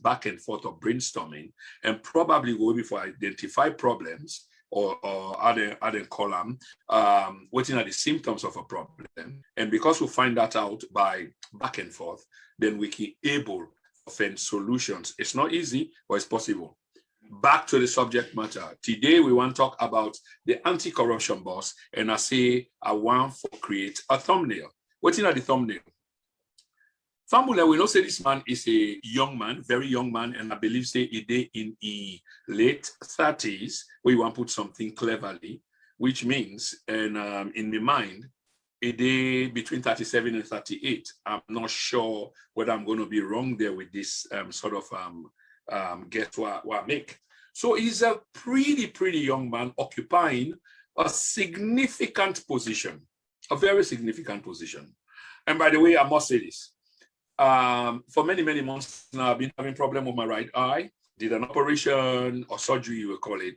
back and forth of brainstorming, and probably go before identify problems or other column, waiting at the symptoms of a problem. And because we find that out by back and forth, then we can able to find solutions. It's not easy, but it's possible. Back to the subject matter. Today, we want to talk about the anti-corruption boss, and I say I want to create a thumbnail. What's in the thumbnail? Famula, we know say this man is a young man, very young man, and I believe say a day in the late 30s, where you want to put something cleverly, which means, and in my mind, a day between 37 and 38. I'm not sure whether I'm going to be wrong there with this sort of guess what I make. So he's a pretty young man occupying a significant position, a very significant position. And by the way, I must say this. For many months now, I've been having a problem with my right eye. Did an operation or surgery, you will call it.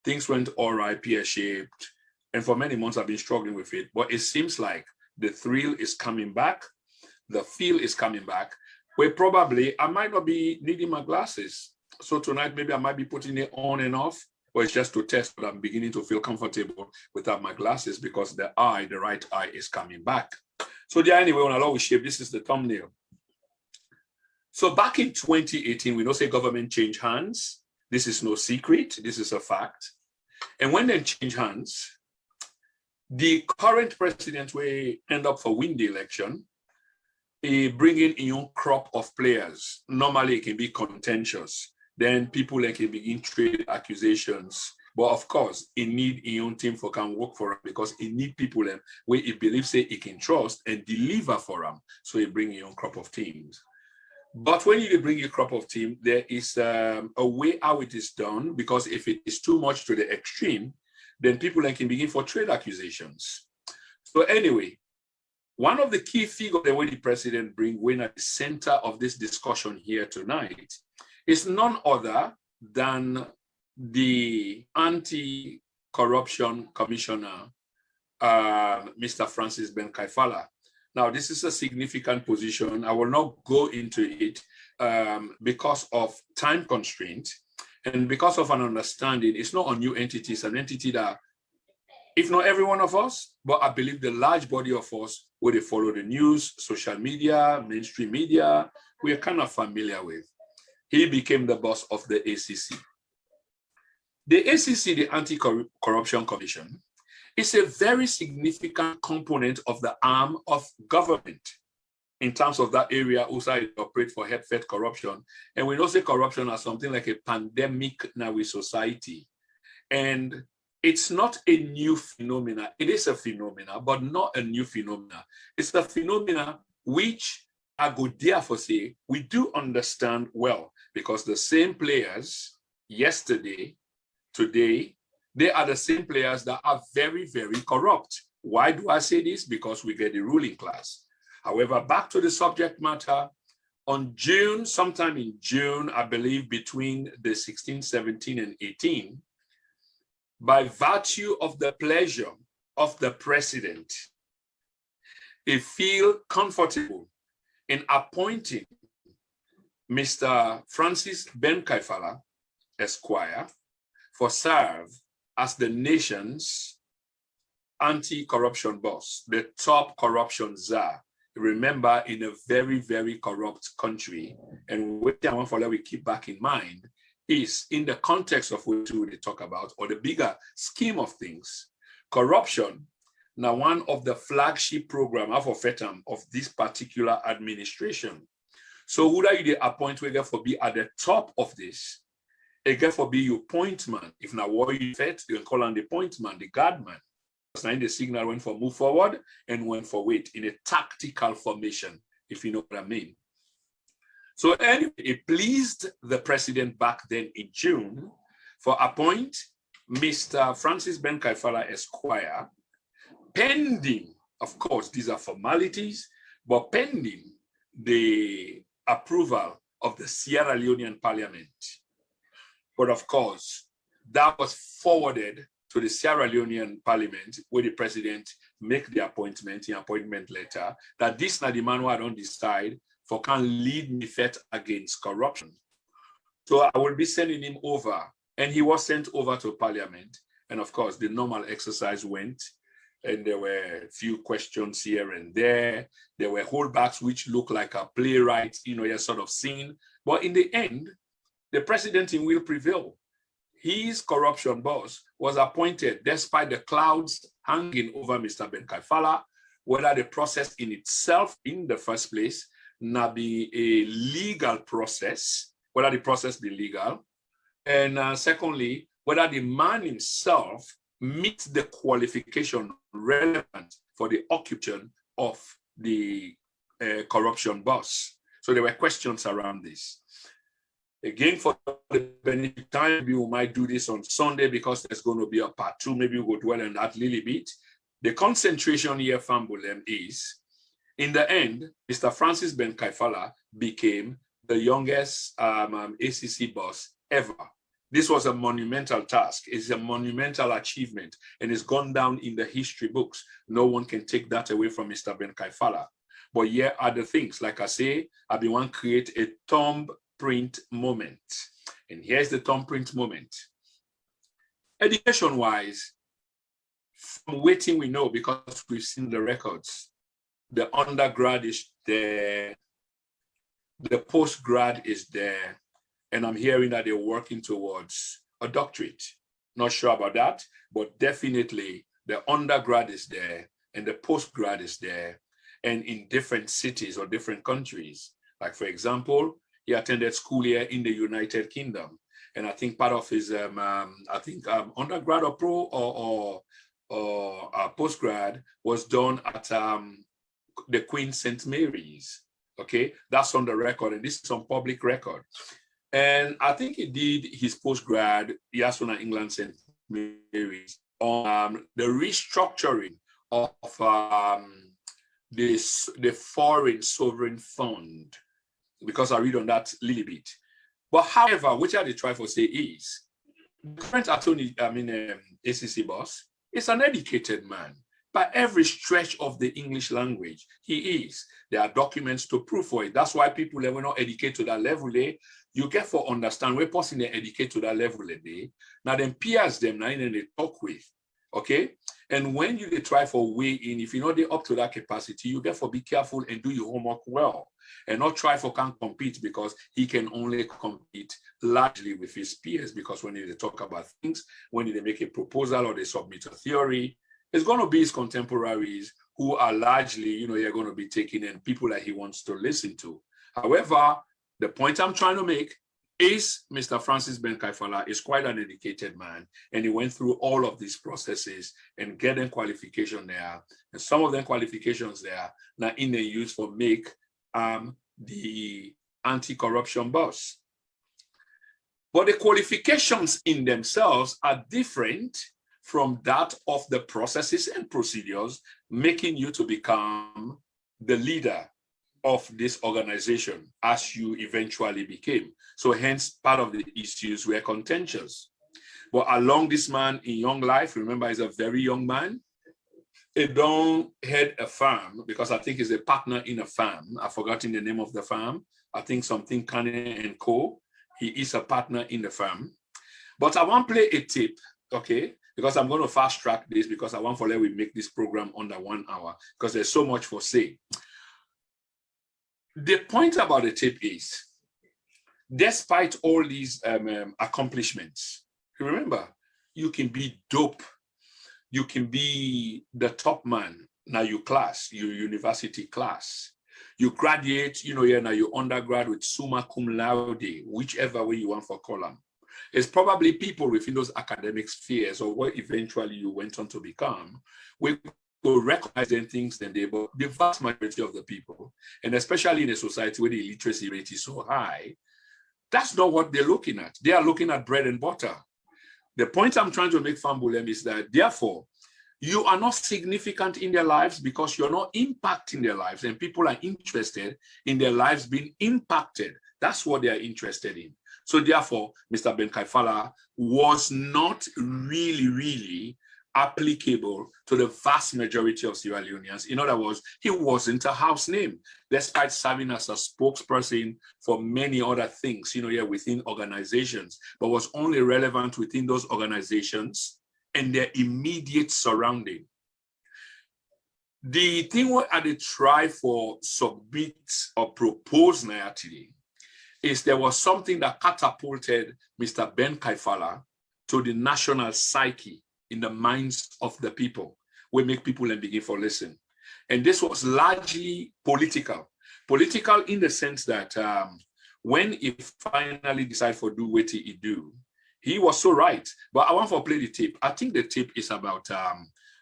Things went all right, pear-shaped. And for many months, I've been struggling with it. But it seems like the thrill is coming back. The feel is coming back. Where probably I might not be needing my glasses. So tonight, maybe I might be putting it on and off. Or it's just to test, but I'm beginning to feel comfortable without my glasses because the right eye is coming back. So there anyway, on a lot of shape, this is the thumbnail. So back in 2018, we know say government changed hands. This is no secret. This is a fact. And when they change hands, the current president will end up for win the election, bringing in a crop of players. Normally, it can be contentious. Then people can begin trade accusations. But of course, it need a own team for can work for him because it need people where he believes say he can trust and deliver for him. So he bring a own crop of teams. But when you bring a crop of team, there is a way how it is done, because if it is too much to the extreme, then people can begin for trade accusations. So anyway, one of the key figures that the president bring when at the center of this discussion here tonight is none other than the anti-corruption commissioner, Mr. Francis Ben Kaifala. Now, this is a significant position. I will not go into it because of time constraint and because of an understanding. It's not a new entity. It's an entity that, if not every one of us, but I believe the large body of us, where they follow the news, social media, mainstream media, we are kind of familiar with. He became the boss of the ACC. The ACC, the Anti-Corruption Commission, is a very significant component of the arm of government in terms of that area also operate for head-fed corruption. And we don't say corruption as something like a pandemic now with society. And it's not a new phenomena. It is a phenomena, but not a new phenomena. It's a phenomena which I go therefore say we do understand well, because the same players yesterday, today, they are the same players that are very corrupt. Why do I say this? Because we get the ruling class. However, back to the subject matter, on June, sometime in June, I believe between the 16, 17, and 18, by virtue of the pleasure of the president, he feel comfortable in appointing Mr. Francis Ben Kaifala, Esquire, for serve as the nation's anti-corruption boss, the top corruption czar. Remember, in a very corrupt country, and what I want for that we keep back in mind is in the context of what we talk about, or the bigger scheme of things, corruption. Now, one of the flagship program of this particular administration. So who are you the appoint we get for be at the top of this? Again, for be your point man. If now what you fet, you can call on the point man, the guard man. Now the signal went for move forward and went for wait in a tactical formation, if you know what I mean. So anyway, it pleased the president back then in June for appoint Mr. Francis Ben Kaifala Esquire, pending, of course, these are formalities, but pending the approval of the Sierra Leonean Parliament. But of course, that was forwarded to the Sierra Leonean Parliament, where the president make the appointment letter, that this na the man who I don't decide for can lead me fet against corruption. So I will be sending him over. And he was sent over to Parliament. And of course, the normal exercise went. And there were a few questions here and there. There were holdbacks which looked like a playwright, you're sort of scene. But in the end, the president will prevail. His corruption boss was appointed despite the clouds hanging over Mr. Ben Kaifala, whether the process in itself in the first place not be a legal process, whether the process be legal, and secondly, whether the man himself meets the qualification relevant for the occupation of the corruption boss. So there were questions around this. Again, for the benefit of time, we might do this on Sunday because there's going to be a part 2. Maybe we'll dwell on that a little bit. The concentration here, Fambulem, is, in the end, Mr. Francis Ben Kaifala became the youngest ACC boss ever. This was a monumental task. It's a monumental achievement, and it's gone down in the history books. No one can take that away from Mr. Ben Kaifala. But here are the things. Like I say, I've been want to create a thumbprint moment. And here's the thumbprint moment. Education-wise, from waiting we know, because we've seen the records, the undergrad is there, the postgrad is there, and I'm hearing that they're working towards a doctorate. Not sure about that, but definitely the undergrad is there and the postgrad is there, and in different cities or different countries. Like, for example, he attended school here in the United Kingdom. And I think part of his, undergrad or pro or postgrad was done at the Queen St. Mary's. Okay, that's on the record, and this is on public record. And I think he did his postgrad, Yasuna England St. Mary's, on the restructuring of the foreign sovereign fund, because I read on that a little bit. But however, which I try to say is, the current attorney, ACC boss, is an educated man. By every stretch of the English language, he is. There are documents to prove for it. That's why people were not educated to that level. You get for understand where person they educate to that level. Now then peers them, now and they talk with. Okay? And when you try for way in, if you know they're up to that capacity, you get for be careful and do your homework well. And not try for can't compete, because he can only compete largely with his peers, because when they talk about things, when they make a proposal or they submit a theory, it's going to be his contemporaries who are largely, you're going to be taking in people that he wants to listen to. However, the point I'm trying to make is Mr. Francis Ben Kaifala is quite an educated man, and he went through all of these processes and getting qualification there. And some of them qualifications there now in the use for make the anti-corruption boss. But the qualifications in themselves are different from that of the processes and procedures making you to become the leader of this organization as you eventually became. So hence part of the issues were contentious. But along this man in young life, remember he's a very young man, he don't head a farm, because I think he's a partner in a farm. I've forgotten the name of the farm. I think something Kanye and Co. He is a partner in the farm. But I want to play a tape, okay? Because I'm going to fast track this, because I want to let we make this program under 1 hour, because there's so much for say. The point about the tape is, despite all these accomplishments, remember, you can be dope. You can be the top man. Now your class, your university class. You graduate, now you undergrad with summa cum laude, whichever way you want for column. It's probably people within those academic spheres, or what eventually you went on to become, we will recognize them things than they, but the vast majority of the people, and especially in a society where the illiteracy rate is so high, that's not what they're looking at. They are looking at bread and butter. The point I'm trying to make, Fambulem, is that therefore, you are not significant in their lives because you're not impacting their lives, and people are interested in their lives being impacted. That's what they are interested in. So therefore, Mr. Ben Kaifala was not really applicable to the vast majority of Sierra Leoneans. In other words, he wasn't a house name, despite serving as a spokesperson for many other things, within organizations, but was only relevant within those organizations and their immediate surrounding. The thing what I try for submit or propose now today is there was something that catapulted Mr. Ben Kaifala to the national psyche in the minds of the people. We make people and begin for listen. And this was largely political. Political in the sense that when he finally decided to do what he do, he was so right. But I want to play the tape. I think the tape is about,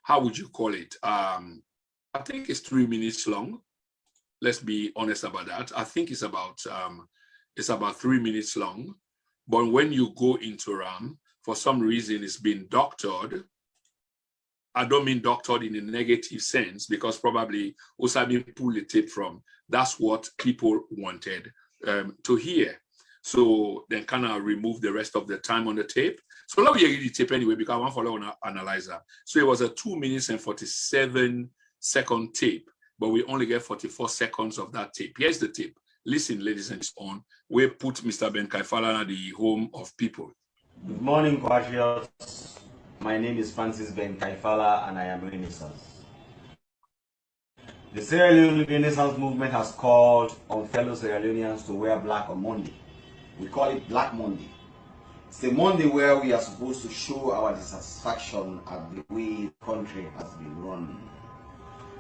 how would you call it? I think it's 3 minutes long. Let's be honest about that. I think it's about 3 minutes long. But when you go into RAM, for some reason, it's been doctored. I don't mean doctored in a negative sense, because probably Osabi pulled the tape from. That's what people wanted to hear. So then kind of remove the rest of the time on the tape. So let me hear the tape anyway, because I want to follow on analyzer. So it was a 2 minutes and 47-second tape, but we only get 44 seconds of that tape. Here's the tape. Listen, ladies and gentlemen, we put Mr. Ben Kaifala at the home of people. Good morning, compatriots. My name is Francis Ben Kaifala, and I am Renaissance. The Sierra Leone Renaissance movement has called on fellow Sierra Leoneans to wear black on Monday. We call it Black Monday. It's a Monday where we are supposed to show our dissatisfaction at the way the country has been run.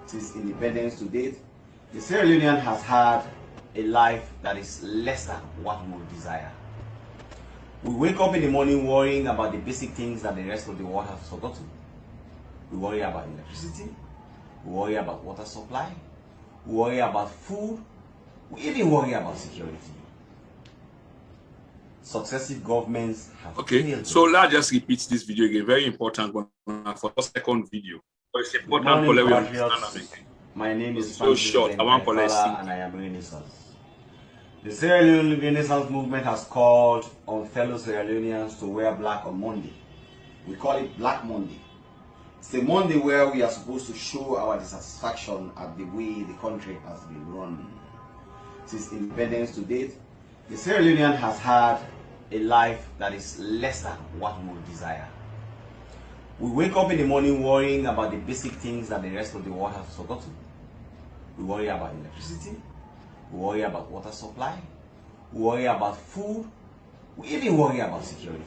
Since independence to date, the Sierra Leonean has had a life that is less than what we would desire. We wake up in the morning worrying about the basic things that the rest of the world has forgotten. We worry about electricity, we worry about water supply, we worry about food, we even worry about security. Successive governments have failed. So let's just repeat this video again. Very important one for the second video. So it's important for everyone to understand. My name is so short. I want Kaifala, and I am Renaissance. The Sierra Leone Renaissance movement has called on fellow Sierra Leoneans to wear black on Monday. We call it Black Monday. It's a Monday where we are supposed to show our dissatisfaction at the way the country has been run. Since independence to date, the Sierra Leonean has had a life that is less than what we would desire. We wake up in the morning worrying about the basic things that the rest of the world has forgotten. We worry about electricity, we worry about water supply, we worry about food, we even worry about security.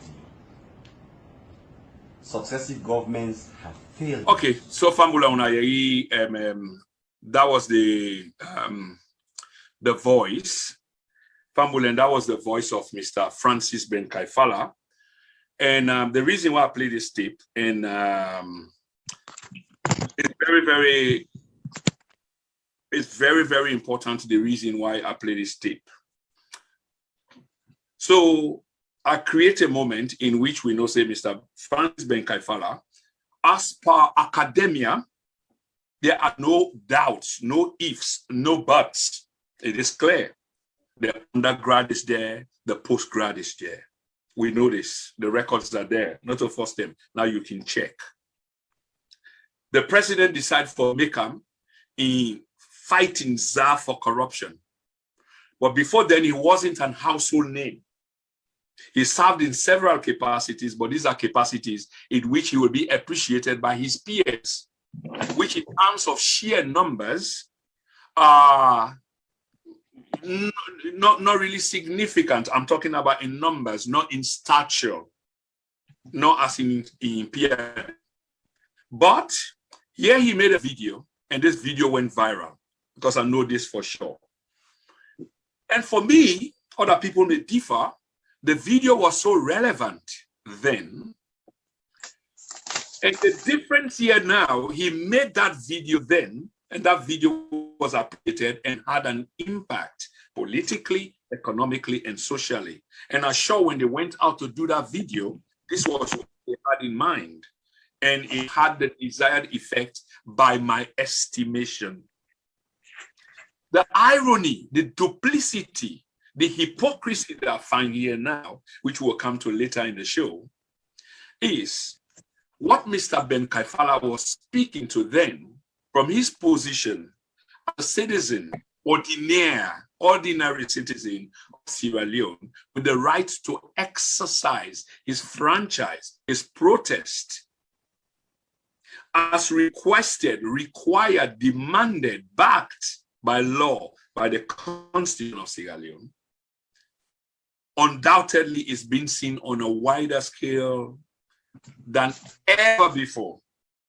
Successive governments have failed. Okay, so Fambula Unayeri, that was the voice. Fambulen, that was the voice of Mr. Francis Ben Kaifala. And the reason why I play this tape, and it's very important, the reason why I play this tape. So I create a moment in which we know, say, Mr. Francis Ben Kaifala, as per academia, there are no doubts, no ifs, no buts. It is clear. The undergrad is there, the postgrad is there. We know this, the records are there, not to force them. Now you can check. The president decided for Mekam in fighting czar for corruption. But before then, he wasn't an household name. He served in several capacities, but these are capacities in which he will be appreciated by his peers, which in terms of sheer numbers are not really significant. I'm talking about in numbers, not in stature, not as in PR. But here he made a video, and this video went viral, because I know this for sure. And for me, other people may differ. The video was so relevant then. And the difference here now, he made that video then, and that video was appreciated and had an impact politically, economically, and socially. And I'm sure when they went out to do that video, this was what they had in mind. And it had the desired effect by my estimation. The irony, the duplicity, the hypocrisy that I find here now, which we'll come to later in the show, is what Mr. Ben Kaifala was speaking to then, from his position as a citizen, ordinary citizen of Sierra Leone, with the right to exercise his franchise, his protest, as requested, required, demanded, backed by law, by the Constitution of Sierra Leone, undoubtedly is being seen on a wider scale than ever before.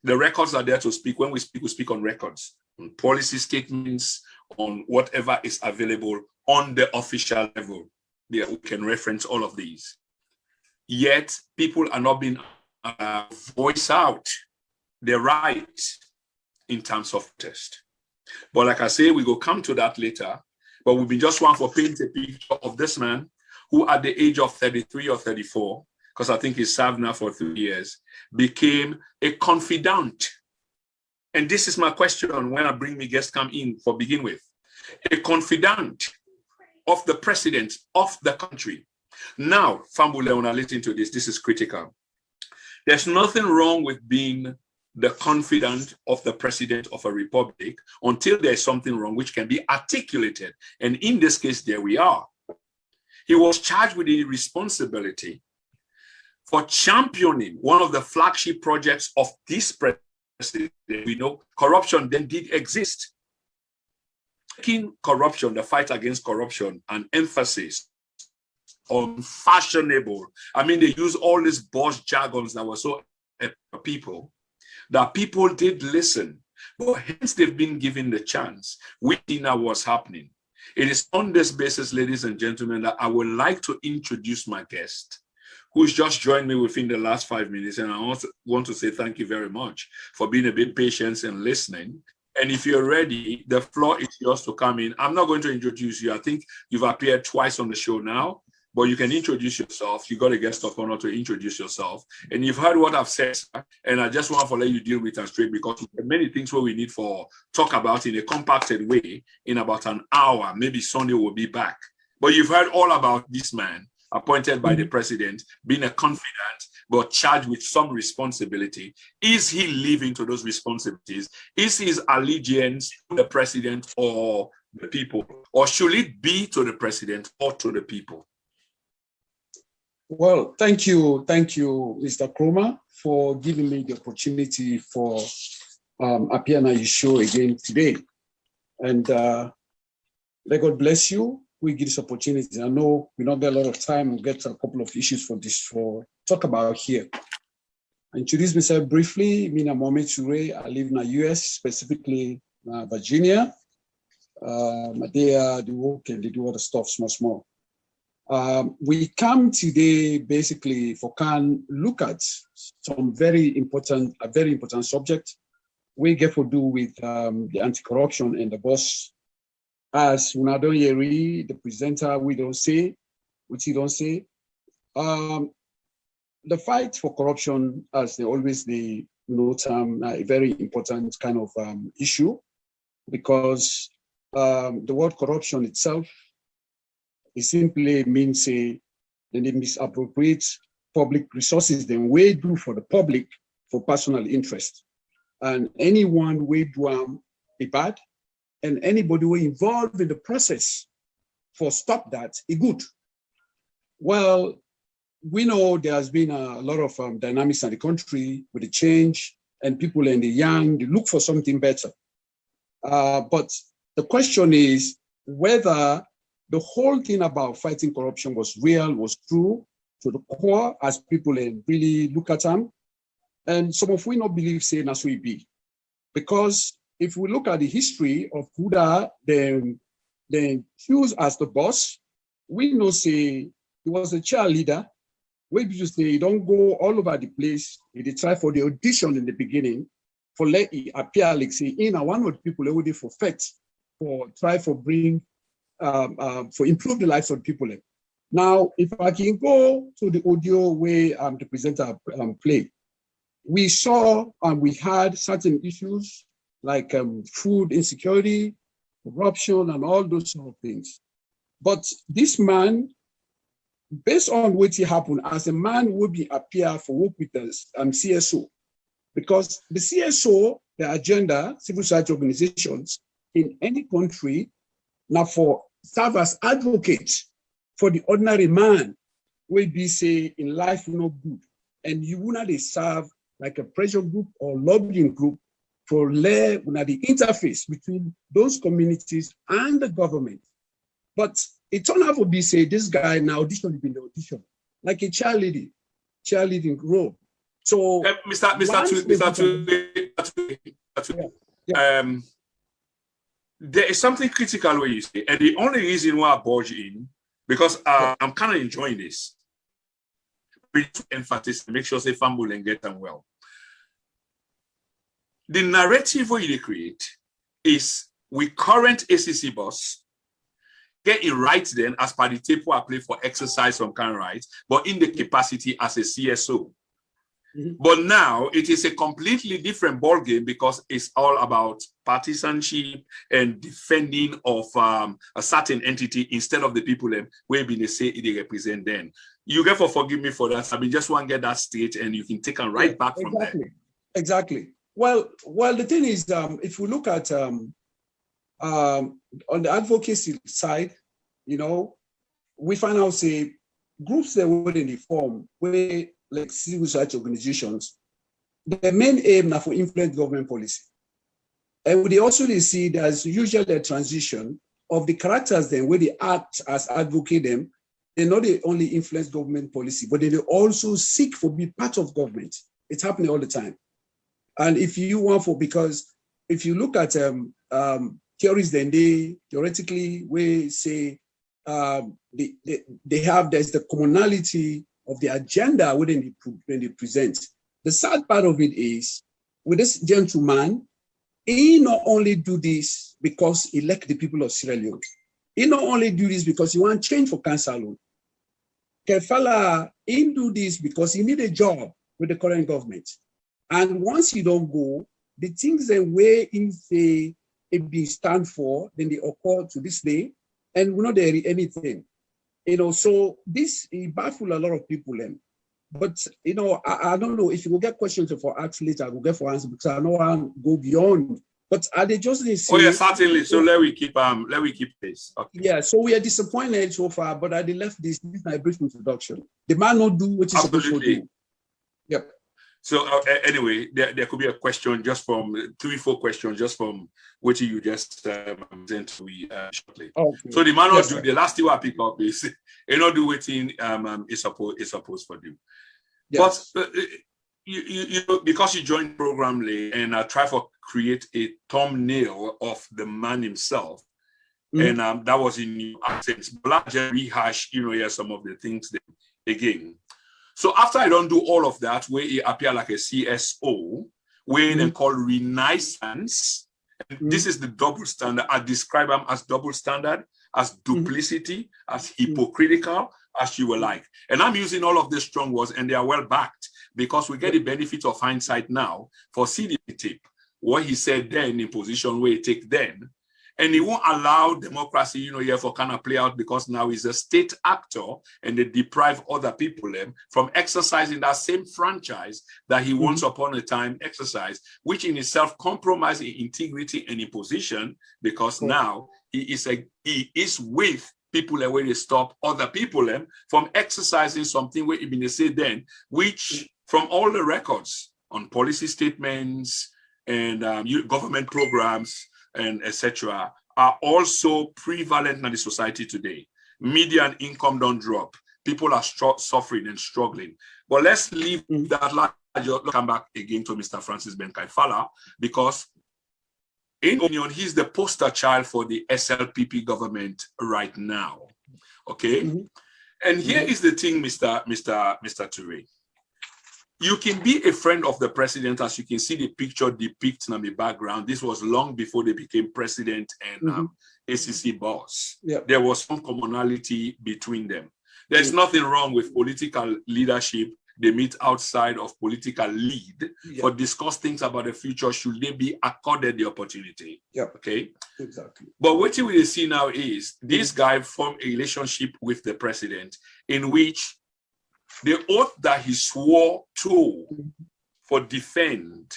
The records are there to speak. When we speak on records, on policy statements, on whatever is available on the official level. Yeah, we can reference all of these. Yet people are not being voiced out their rights in terms of protest. But like I say, we will come to that later. But we've been just one for paint a picture of this man who at the age of 33 or 34, because I think he served now for 3 years, became a confidant. And this is my question when I bring my guests come in for begin with. A confidant of the president of the country. Now, Fambule, when I listen to this is critical. There's nothing wrong with being the confidant of the president of a republic until there's something wrong which can be articulated. And in this case, there we are. He was charged with the responsibility for championing one of the flagship projects of this president. We know corruption then did exist. Making corruption, the fight against corruption, an emphasis on fashionable. I mean, they use all these boss jargons that were so people, that people did listen. But hence they've been given the chance. We know what's happening. It is on this basis, ladies and gentlemen, that I would like to introduce my guest, who's just joined me within the last 5 minutes. And I also want to say thank you very much for being a bit patient and listening. And if you're ready, the floor is yours to come in. I'm not going to introduce you. I think you've appeared twice on the show now, but you can introduce yourself. You got a guest of honor to introduce yourself. And you've heard what I've said, and I just want to let you deal with it straight, because there are many things where we need for talk about in a compacted way in about an hour. Maybe Sunday will be back. But you've heard all about this man appointed by the president, being a confidant, but charged with some responsibility. Is he living to those responsibilities? Is his allegiance to the president or the people? Or should it be to the president or to the people? Well, thank you, Mr. Kroma, for giving me the opportunity for appearing on your show again today. And may God bless you. We give this opportunity. I know we don't get a lot of time. We'll get a couple of issues for talk about here. I introduce myself briefly. I'm Mohamed Toure. I live in the US, specifically Virginia. They work and they do other stuff, small. We come today basically for can look at some very important subject. We get to do with the anti-corruption and the boss. As Unadon Yeri, the presenter, we don't say, which he don't say. The fight for corruption, as they always a very important kind of issue, because the word corruption itself, it simply means they misappropriate public resources, then we do for the public for personal interest. And anyone we do a bad, and anybody who involved in the process for stop that, is good. Well, we know there has been a lot of dynamics in the country with the change, and people in the young, they look for something better. But the question is whether the whole thing about fighting corruption was real, was true to the core, as people really look at them. And some of we not believe saying as we be. Because if we look at the history of Huda, then choose as the boss, we know say he was a cheerleader. We just say don't go all over the place. They try for the audition in the beginning for let it appear like say in one of the people already for fight for try for bring for improve the lives of people. Now, if I can go to the audio where the presenter played, we saw and we had certain issues like food insecurity, corruption, and all those sort of things. But this man, based on what happened, as a man would be appear for work with the CSO, Because the CSO, the agenda, civil society organizations in any country, now for serve as advocates for the ordinary man, will be say in life no good. And you will not serve like a pressure group or lobbying group for the interface between those communities and the government. But it turned out to be say this guy now audition in the audition, like a cheerleading role. So there is something critical where you say, and the only reason why I barge in, because I'm kind of enjoying this. Emphasis, make sure say family and get them well. The narrative where you create is with current ACC boss, get it right then as per the tape I play for exercise some kind of rights, but in the capacity as a CSO. But now it is a completely different ball game because it's all about partisanship and defending of a certain entity instead of the people where they say they represent them. You therefore forgive me for that. I mean, just want to get that straight and you can take them right back from there. Exactly. Well, the thing is, if we look at on the advocacy side, you know, we find out say groups that were in the form where like civil society organizations, the main aim now for influence government policy. And we also see there's usually a transition of the characters then where they act as advocate them. They not they only influence government policy, but they also seek for be part of government. It's happening all the time. And if you want for, because if you look at theories, then they theoretically we say they have, there's the commonality of the agenda when they present. The sad part of it is, with this gentleman, he not only do this because he elect the people of Sierra Leone. He not only do this because he want change for cancer alone. Kaifala, he do this because he need a job with the current government. And once you don't go, the things that way in say it be stand for, then they occur to this day, and we're not there anything. You know, so this baffles a lot of people. But you know, I don't know if you will get questions for ask later, I will get for answer because I know I'll go beyond. But are they just say, oh yeah, certainly. So let we keep pace. Okay. Yeah, so we are disappointed so far, but I left this is my brief introduction. The man not do what he's supposed to do. Yep. So anyway, there could be a question just from 3-4 questions just from what you just sent to me shortly. Okay. So the man not do the last thing I pick up is you not do waiting is supposed for you. Yes. But you because you joined the program late and I try to create a thumbnail of the man himself, and that was in your absence. But just rehash, some of the things that, again. So after I don't do all of that, where it appear like a CSO, where they call Renaissance, and this is the double standard. I describe them as double standard, as duplicity, as hypocritical, as you will like. And I'm using all of these strong words, and they are well backed because we get the benefit of hindsight now for CD tape. What he said then in position where he take then, and he won't allow democracy, for kind of play out because now he's a state actor and they deprive other people from exercising that same franchise that he once upon a time exercised, which in itself compromises in integrity and in position because now he is with people where they stop other people from exercising something where even they say then, which from all the records on policy statements and government programs and etc. are also prevalent in the society today. Median income don't drop. People are suffering and struggling. But let's leave that. Come back again to Mr. Francis Ben Kaifala, because in my opinion, he's the poster child for the SLPP government right now. Okay? And here is the thing, Mr. Toure. You can be a friend of the president, as you can see the picture depicted in the background. This was long before they became president and ACC boss. There was some commonality between them. There's nothing wrong with political leadership. They meet outside of political lead for discuss things about the future should they be accorded the opportunity. Okay? Exactly. But what you will see now is this guy formed a relationship with the president in which the oath that he swore to for defend.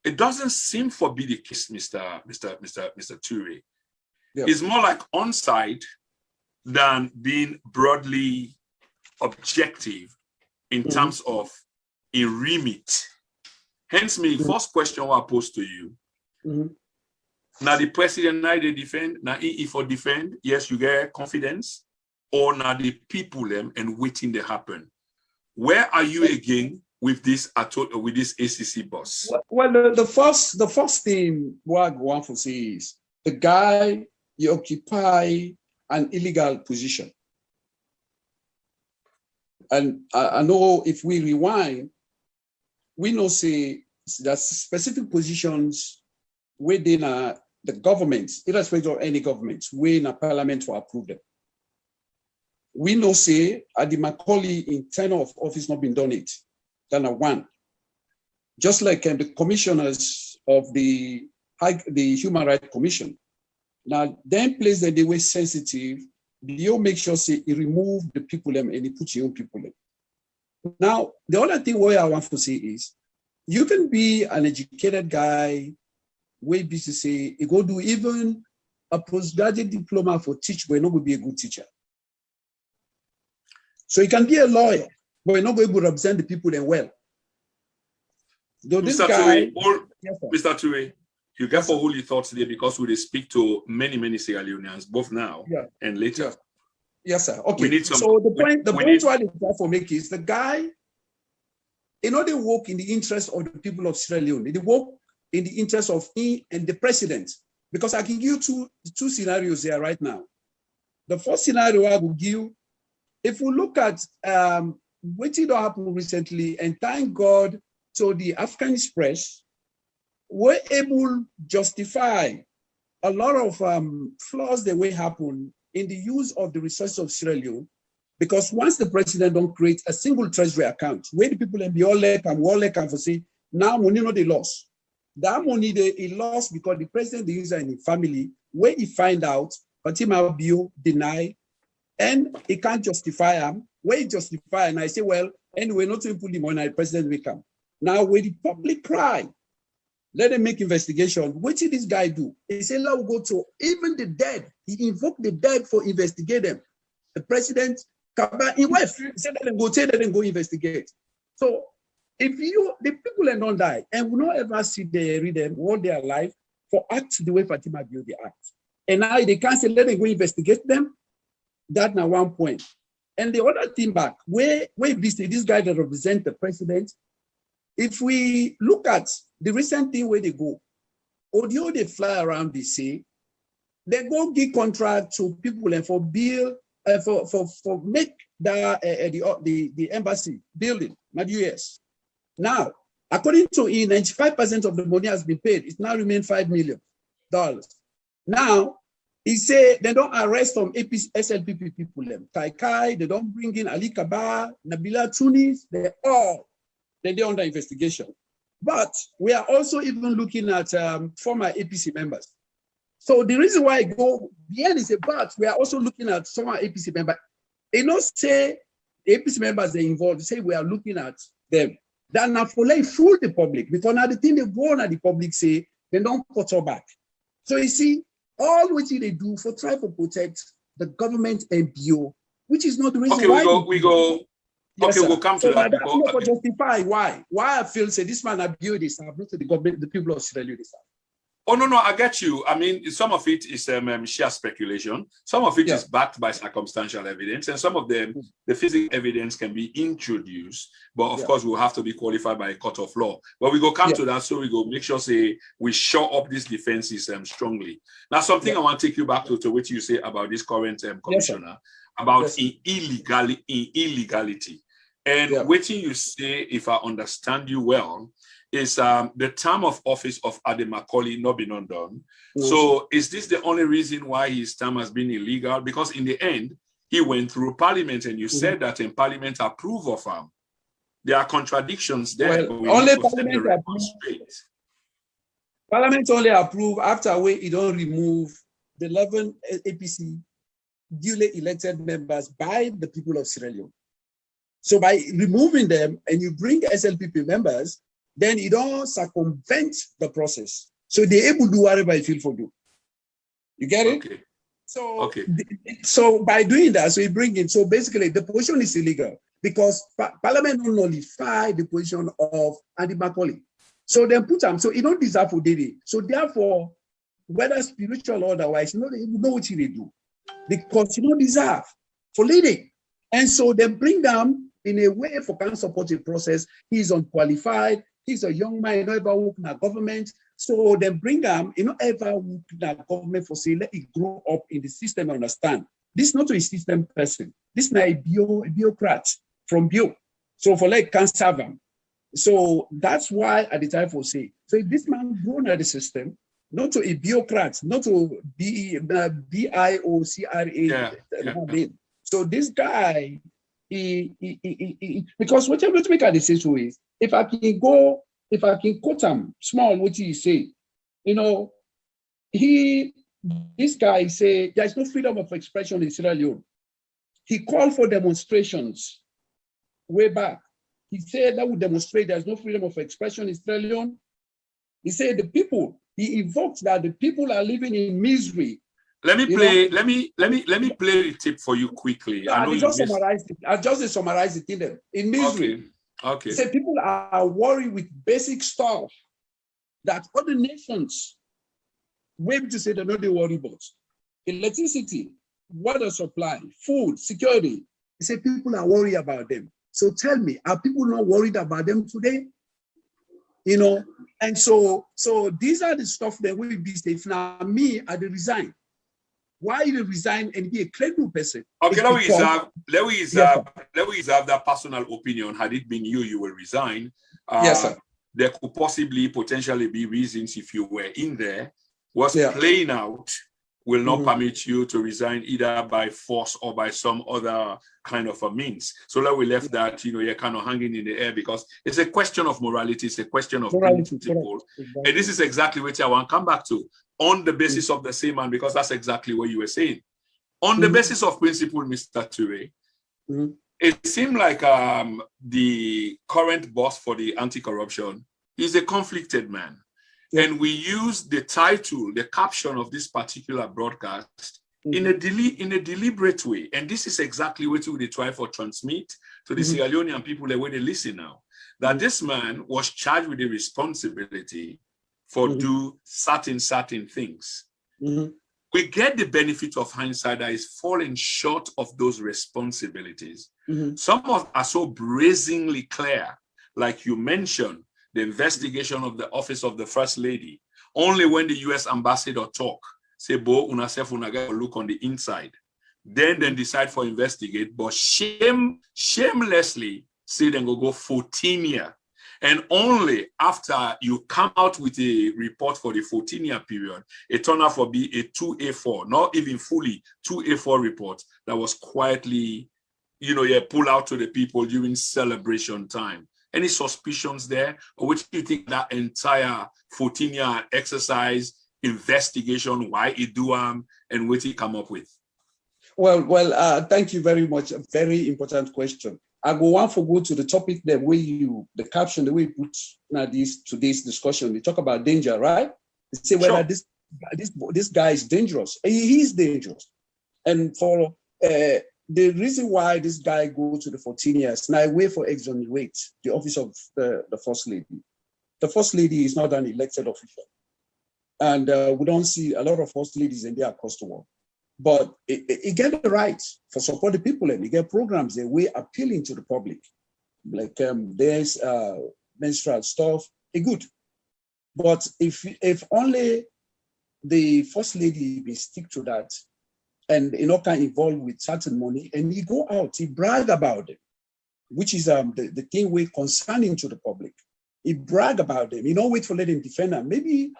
It doesn't seem to be the case, Mr. Ture. Yeah. It's more like on-side than being broadly objective in terms of a remit. Hence, my first question I pose to you. Now, the president, now they defend, now if for defend, yes, you get confidence, or now the people them and waiting to happen. Where are you again with this ACC boss? Well, the first thing what I want to say is the guy, you occupy an illegal position. And I know if we rewind, we know say that specific positions within the government, irrespective of any government, we in a parliament to approve them. We know say at the Macaulay in tenure of office not been done it, than a one. Just like the commissioners of the Human Rights Commission. Now, then place that they were sensitive, you make sure say you remove the people and you put your own people in. Now, the other thing what I want to say is, you can be an educated guy, way busy say, you go do even a postgraduate diploma for teach, but you're not going to be a good teacher. So you can be a lawyer, but you're not going to represent the people then well. Though this guy, Mr. Ture, you get for holy thoughts today because we speak to many Sierra Leoneans, both now and later. Yeah. Yes, sir. Okay. We need some, so the point what I try to make is the guy, they work in the interest of the people of Sierra Leone. They work in the interest of him and the president. Because I can give you two scenarios there right now. The first scenario I will give, if we look at what did happen recently, and thank God, so the African Express were able to justify a lot of flaws that will happen in the use of the resources of Sierra Leone, because once the president don't create a single treasury account, where the people and be all can for say, now money not they lost. That money they lost because the president the user in the family, where he find out, Fatima Bio deny, and he can't justify him. Where he justify, and I say, well, anyway, not to put him on, the president will come. Now, when the public cry, let them make investigation. What did this guy do? He said, let go to even the dead. He invoked the dead for investigate them. The president, he said, let them go investigate. So, if the people are not die, and we don't ever see they read them all their life for act the way Fatima built the act. And now they can't say, let them go investigate them. That's now one point. And the other thing back, where this guy that represents the president, if we look at the recent thing where they go, audio they fly around the sea, they go give contract to people and for build for make the embassy building, not US. Now, according to 95% of the money has been paid. It now remains $5 million. Now, he said they don't arrest some SLPP people. Kai, they don't bring in Ali Kaba, Nabila Tunis, they're under investigation. But we are also even looking at former APC members. So the reason why I go beyond is but we are also looking at former APC members. They don't say the APC members are involved. They say we are looking at them. That now for like fool the public. Because now the thing they go on at the public say, they don't cut her back. So you see, all which they do for try to protect the government MPO, which is not the reason why. Yes, okay, we'll come to that. To justify why I feel say this man abuse this, not to the government, the people of Sierra Leone. Oh no, I get you. I mean, some of it is sheer speculation. Some of it is backed by circumstantial evidence, and some of them, the physical evidence can be introduced. But of course, we'll have to be qualified by a court of law. But we go come to that, so we go make sure say we shore up these defenses strongly. Now, something I want to take you back to what you say about this current commissioner about illegality. And what you say, if I understand you well, is the term of office of Ade Macaulay not been undone. So is this the only reason why his term has been illegal? Because in the end, he went through Parliament, and you said that in Parliament approve of him. There are contradictions there. Well, only Parliament only approve after he don't remove the 11 APC duly elected members by the people of Sierra Leone. So by removing them and you bring SLPP members, then you don't circumvent the process. So they're able to do whatever they feel for you. You get it? Okay. So, okay. So by doing that, so you bring in, so basically the position is illegal because Parliament don't nullify the position of Andy Macaulay. So then put them, so you don't deserve for Dede. So therefore, whether spiritual or otherwise, you know what they do. Because you don't deserve for leading. And so they bring them in a way for can support the process. He's unqualified, he's a young man, not ever work in a government. So they bring them, ever work in a government for say, let it grow up in the system and understand. This is not a system person. This is not a bureaucrat from Bio. So for like can serve them. So that's why at the time for say, so if this man grown at the system, not to a bureaucrat, not to BIOCRA. Yeah. So this guy, because what I'm going to make a decision is, if I can quote him small, what he say, this guy say there's no freedom of expression in Sierra Leone. He called for demonstrations way back. He said that would demonstrate there's no freedom of expression in Sierra Leone. He said he evoked that the people are living in misery. Let me play the tip for you quickly. No, I just summarized it. I just summarized it in misery. Okay. He said people are worried with basic stuff that other nations maybe to say they're not they worry about. Electricity, water supply, food, security. He said people are worried about them. So tell me, are people not worried about them today? And so these are the stuff that will be safe. Now, me, I resign. Why you resign and be a credible person? Okay, let me reserve that personal opinion. Had it been you will resign. Yes, sir. There could potentially be reasons if you were in there. What's playing out will not permit you to resign either by force or by some other kind of a means. So we left that, you're kind of hanging in the air because it's a question of morality, it's a question of principle. Exactly. And this is exactly what I want to come back to on the basis of the same man, because that's exactly what you were saying. On the basis of principle, Mr. Ture, it seemed like the current boss for the anti-corruption is a conflicted man. And we use the title, the caption of this particular broadcast in a deliberate way. And this is exactly what we try to transmit to the Sierra Leonean people the way they listen now. That this man was charged with the responsibility for do certain things. We get the benefit of hindsight that is falling short of those responsibilities. Some of are so brazenly clear, like you mentioned, the investigation of the office of the First Lady. Only when the US ambassador talk, say, bo unasef unaga look on the inside. Then decide for investigate, but shamelessly say then go 14 year. And only after you come out with a report for the 14-year period, it turned out to be a 2A4, not even fully 2A4 report that was quietly, pulled out to the people during celebration time. Any suspicions there? Or what do you think that entire 14-year exercise, investigation, why it do and what it come up with? Well, thank you very much. A very important question. I go to the topic the caption, the way you put today's discussion. We talk about danger, right? You say whether this guy is dangerous. He is dangerous. And for the reason why this guy goes to the 14 years, now I wait for exonerate the office of the First Lady. The First Lady is not an elected official. And we don't see a lot of First Ladies in there across the world. But it get the right for support the people and you get programs that way appealing to the public. Like there's menstrual stuff, good. But if only the First Lady will stick to that and can involve with certain money and he go out, he brag about it, which is the thing we're concerning to the public. He brag about them, wait for letting defend them. Maybe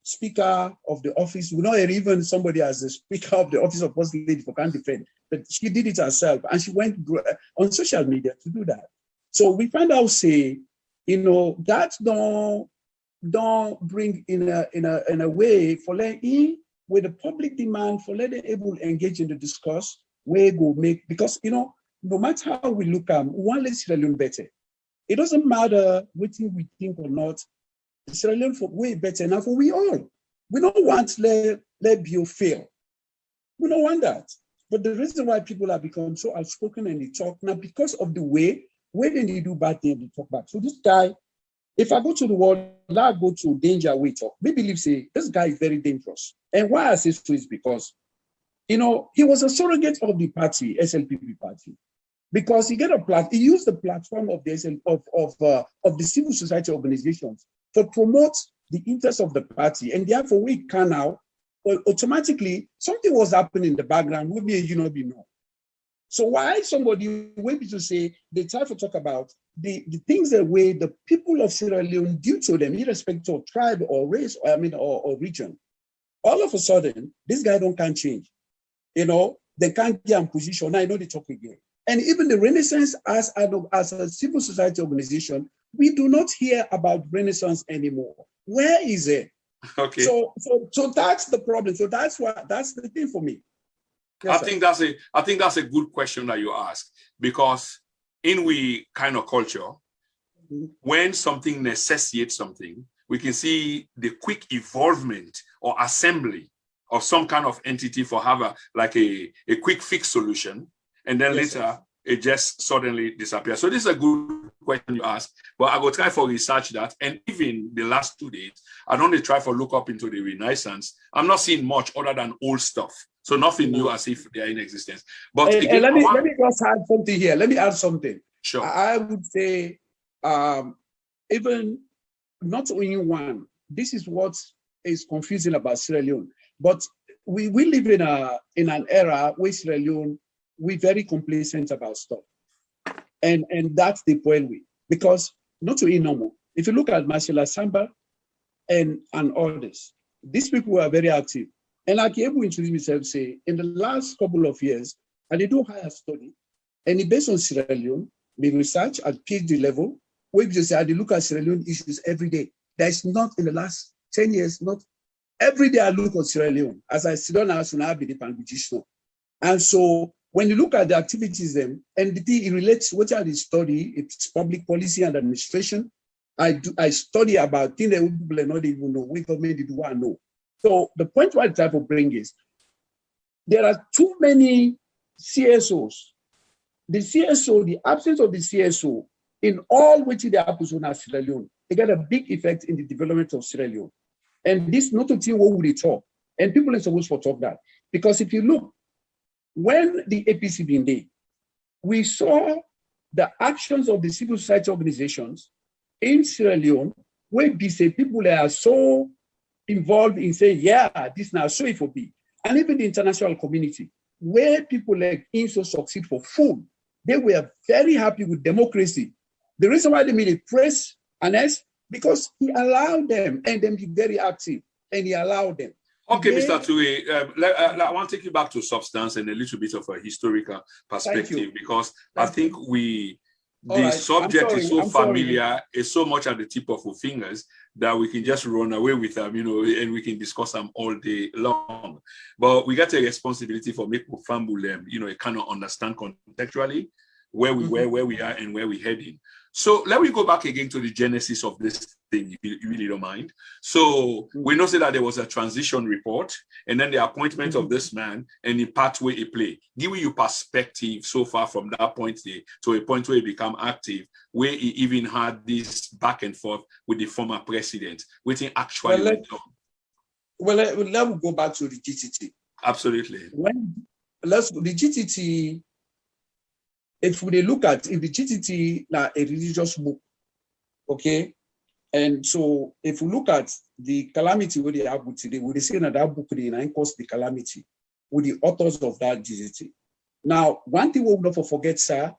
Speaker of the office, not even somebody as the Speaker of the office of First Lady for can't defend, but she did it herself and she went on social media to do that. So we find out, say, that don't bring in a way for letting with the public demand for letting able engage in the discourse, where go make, because no matter how we look at, we want to Sierra Leone better. It doesn't matter what we think or not. Sierra Leone for way better now for we all. We don't want let Bio fail. We don't want that. But the reason why people have become so outspoken and they talk now because of the way when they do bad things, they talk back. So this guy, if I go to the world, I go to danger way talk. We believe say this guy is very dangerous. And why I say so is because, he was a surrogate of the party, SLPP party, because he he used the platform of the of the civil society organizations to promote the interests of the party, and therefore we can now, well, automatically something was happening in the background. Would be be known. So why somebody maybe to say they try to talk about the things that way the people of Sierra Leone do to them, irrespective of tribe or race, or region. All of a sudden, this guy can't change. They can't get in position. Now I know they talk again. And even the Renaissance as a civil society organization, we do not hear about Renaissance anymore. Where is it? Okay. So that's the problem. So that's the thing for me. Yes, I think that's a good question that you ask, because in we kind of culture, when something necessitates something, we can see the quick evolvement or assembly of some kind of entity for have a quick fix solution, and then later it just suddenly disappears. So this is a good question you ask, but I will try for research that. And even the last 2 days, I don't try for look up into the Renaissance. I'm not seeing much other than old stuff. So nothing new as if they are in existence. But again, let me just add something here. Let me add something. Sure. I would say even not only one, this is what is confusing about Sierra Leone. But we live in an era where Sierra Leone, we're very complacent about stuff. And that's the point because not to normal. If you look at Marcela Samba and others, these people were very active. And like able introduce myself, say, in the last couple of years, and they do higher study, and it based on Sierra Leone, the research at PhD level, where you say, I look at Sierra Leone issues every day. There's not in the last 10 years, not every day I look at Sierra Leone, as I sit down as an be the. And so when you look at the activities them, and it relates what I study, it's public policy and administration. I study about things that people not even know, we government do want to know. So the point why I try to bring is there are too many CSOs. The CSO, the absence of the CSO in all which they happen in Sierra Leone, they get a big effect in the development of Sierra Leone. And this not a thing what would they talk. And people are supposed to talk that. Because if you look, when the APC been there, we saw the actions of the civil society organizations in Sierra Leone, where they say people are so involved in saying, yeah, this now so it will be. And even the international community, where people like INSO succeed for full, they were very happy with democracy. The reason why they made it press and S, because he allowed them and them be very active, and he allowed them. Okay, Mr. Tui, I want to take you back to substance and a little bit of a historical perspective, because I think the subject is so familiar, it's so much at the tip of our fingers that we can just run away with them, and we can discuss them all day long. But we got a responsibility for making family them, kind of understand contextually where we were, where we are, and where we're heading. So let me go back again to the genesis of this thing, if you really don't mind. So we know that there was a transition report, and then the appointment of this man, and the pathway he played. Giving you perspective so far from that point to a point where he became active, where he even had this back and forth with the former president, which he actually went on. Well, let me go back to the GTT. Absolutely. The GTT, if we look at the GTT, like a religious book, okay? And so if we look at the calamity where they have today, we say that book they caused the calamity with the authors of that GTT. Now, one thing we will not forget, sir,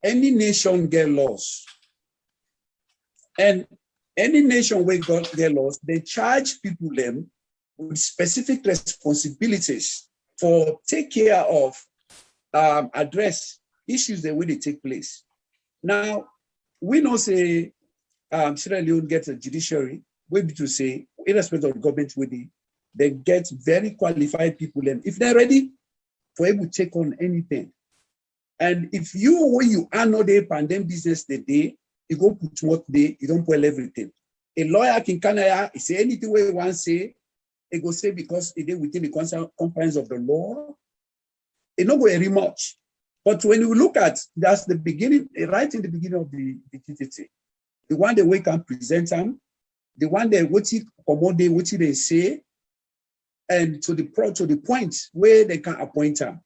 any nation get lost. And any nation where God get lost, they charge people them with specific responsibilities for take care of address issues the way they take place. Now, we know say Sierra Leone gets a judiciary, we be to say, irrespective of government with it, they get very qualified people, and if they're ready for able to take on anything. And if you, when you are not a pandemic business the day, you go put what day, you don't put everything. A lawyer in Canada, he say anything where he want to say, he go say because it is within the confines of the law, it not go very much. But when you look at, that's the beginning, right in the beginning of the TTT, the one that we can present them, the one that what they say, and to the point where they can appoint them,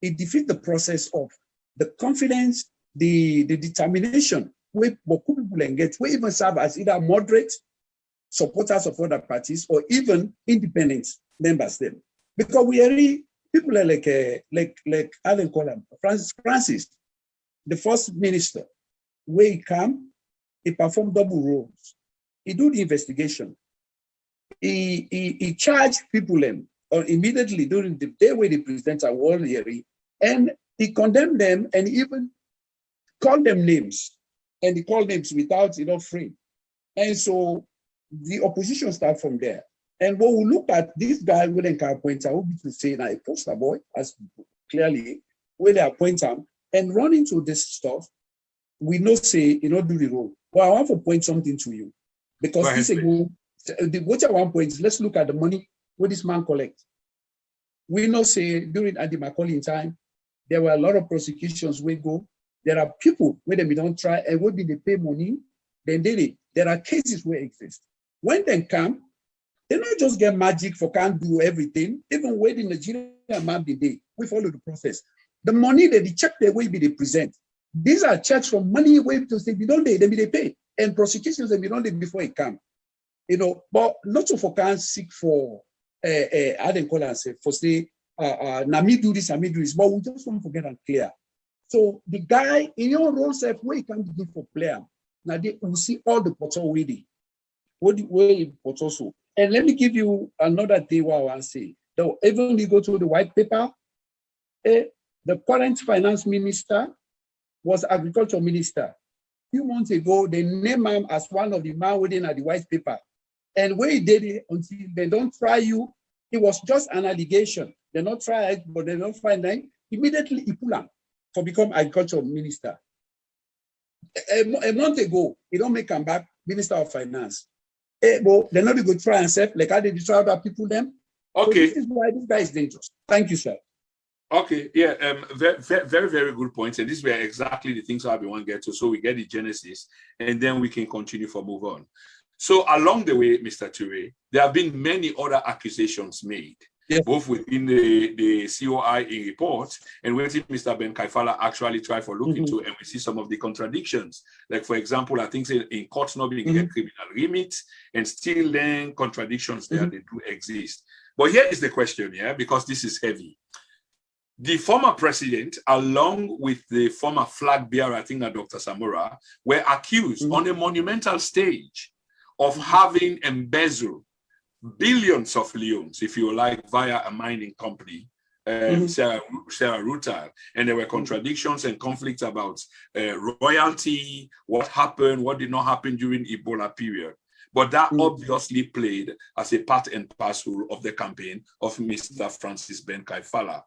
it defeats the process of the confidence, the determination where people engage, we even serve as either moderate supporters of other parties or even independent members them. Because we are people are like Alan Collam, Francis, the first minister, where he come, he performed double roles. He do the investigation. He charged people or immediately during the day where the presidents are all hearing, and he condemned them and even called them names. And he called names without frame. And so the opposition started from there. And when we look at this guy, William Carpenter, I will be to say now a poster boy, as clearly, when they appoint him and run into this stuff, we know say, do the role. But I want to point something to you. Because this ago, what I want to point is, let's look at the money what this man collects. We know say during Andy McCauley time, there were a lot of prosecutions we go. There are people where they don't try and what did they pay money, then did it. There are cases where exist. When they come, they not just get magic for can't do everything. Even when the Nigerian map the day, we follow the process. The money that they check the way they present. These are checks from money way to say they pay. And prosecutions they don't before it come. But not so for can seek for I didn't call and say for say na me do this, but we just want to get it clear. So the guy in your role self where he can begin for player. Now they will see all the portal already. What the way portal so. And let me give you another thing what I want to say. Even we go to the white paper, the current finance minister was agriculture minister. A few months ago, they named him as one of the man within the white paper. And where he did it until they don't try you, it was just an allegation. They not try it, but they don't find them. Immediately he pull him for become agriculture minister. A month ago, he don't make him back minister of finance. But they're not going to try and say, like how they try other people them. Okay. So this is why this guy is dangerous. Thank you, sir. Okay, yeah, very, very good points. And these were exactly the things I want to get to. So we get the genesis, and then we can continue for move on. So along the way, Mr. Ture, there have been many other accusations made, yes, both within the COI report and what Mr. Ben Kaifala actually tried for look into, and we see some of the contradictions. Like, for example, I think in courts not being a criminal remit, and still then contradictions there, they do exist. But here is the question, yeah, because this is heavy. The former president, along with the former flag bearer, I think that Dr. Samura, were accused on a monumental stage of having embezzled billions of leones, if you like, via a mining company, Sarah Rutal. And there were contradictions and conflicts about royalty, what happened, what did not happen during Ebola period. But that obviously played as a part and parcel of the campaign of Mr. Francis Ben Kaifala.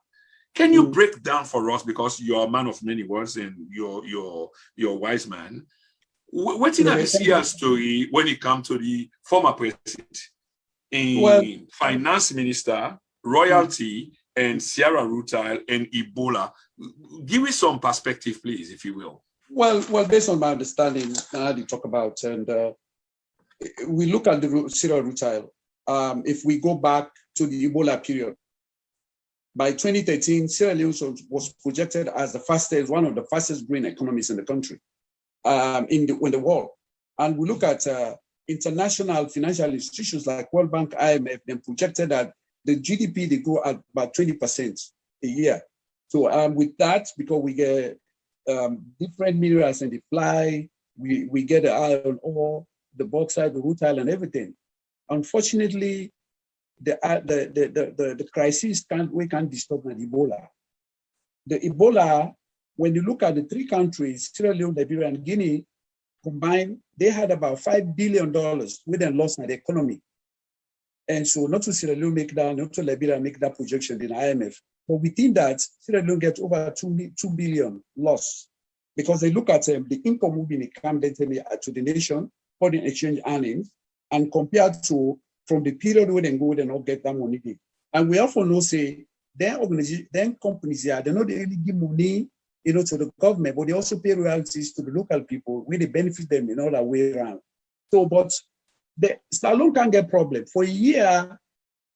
Can you break down for us, because you're a man of many words and you're a wise man, what's in the CR story when it comes to the former president in finance minister, royalty, and Sierra Rutal and Ebola? Give me some perspective, please, if you will. Well, based on my understanding, how you talk about, and we look at the Sierra Rutal. If we go back to the Ebola period, by 2013, Sierra Leone was projected as one of the fastest growing economies in the country, in the world. And we look at international financial institutions like World Bank, IMF, then projected that the GDP, they grow at about 20% a year. So with that, because we get different minerals in the fly, we get the iron ore, the bauxite, the rutile, and everything. Unfortunately, the crisis can't disturb the Ebola. The Ebola, when you look at the three countries, Sierra Leone, Liberia, and Guinea, combined, they had about $5 billion with their loss in the economy. And so not to Sierra Leone make that, not to Liberia make that projection in IMF. But within that, Sierra Leone gets over 2 billion loss because they look at the income moving come to the nation, foreign exchange earnings, and compared to from the period when they go, they not get that money. And we often know say, then organizations, then companies here, they not really give money, to the government, but they also pay royalties to the local people, where they benefit them in all that way around. So, but the Salon can get problem. For a year,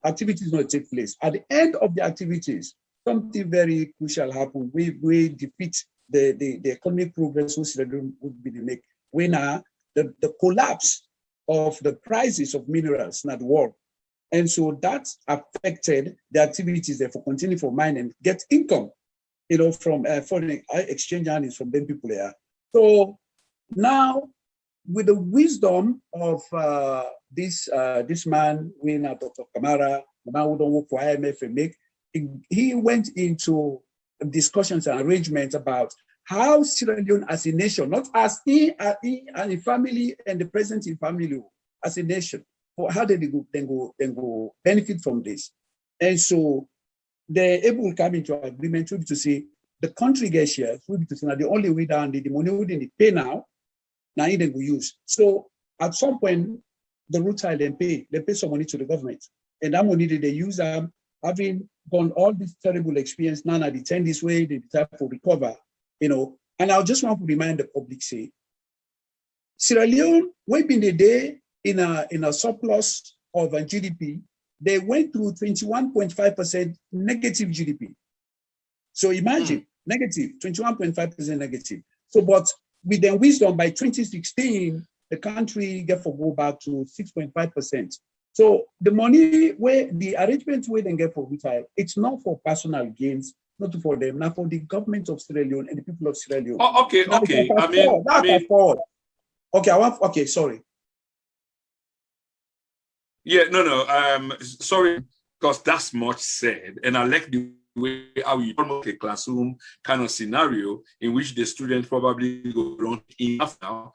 activities not take place. At the end of the activities, something very crucial happened. We defeat the economic progress which would be the make. When the collapse of the prices of minerals, not war. And so that affected the activities there for continue for mining and get income, from foreign exchange earnings from them people there. So now, with the wisdom of this man, Dr. Kamara, the man who don't work for IMF and make, he went into discussions and arrangements about how Sierra Leone as a nation, not as he and the family and the president in family, as a nation, or how they go benefit from this. And so they're able to come into agreement to say the country gets shares, will be to say now the only way down the money we didn't pay now they will use. So at some point, the rutile they pay some money to the government. And that money they use having gone all this terrible experience, now they turn this way, they try to recover, And I just want to remind the public, say, Sierra Leone, way in the day in a surplus of GDP, they went through 21.5% negative GDP. So imagine, negative, 21.5% negative. So, but with their wisdom, by 2016, the country get for go back to 6.5%. So the money where the arrangement where they get for retail, it's not for personal gains, not for them, not for the government of Sierra Leone and the people of Sierra Leone. Oh, okay. Okay, sorry. Yeah, no. Sorry, because that's much said, and I like the way how you almost a classroom kind of scenario in which the students probably go around enough now,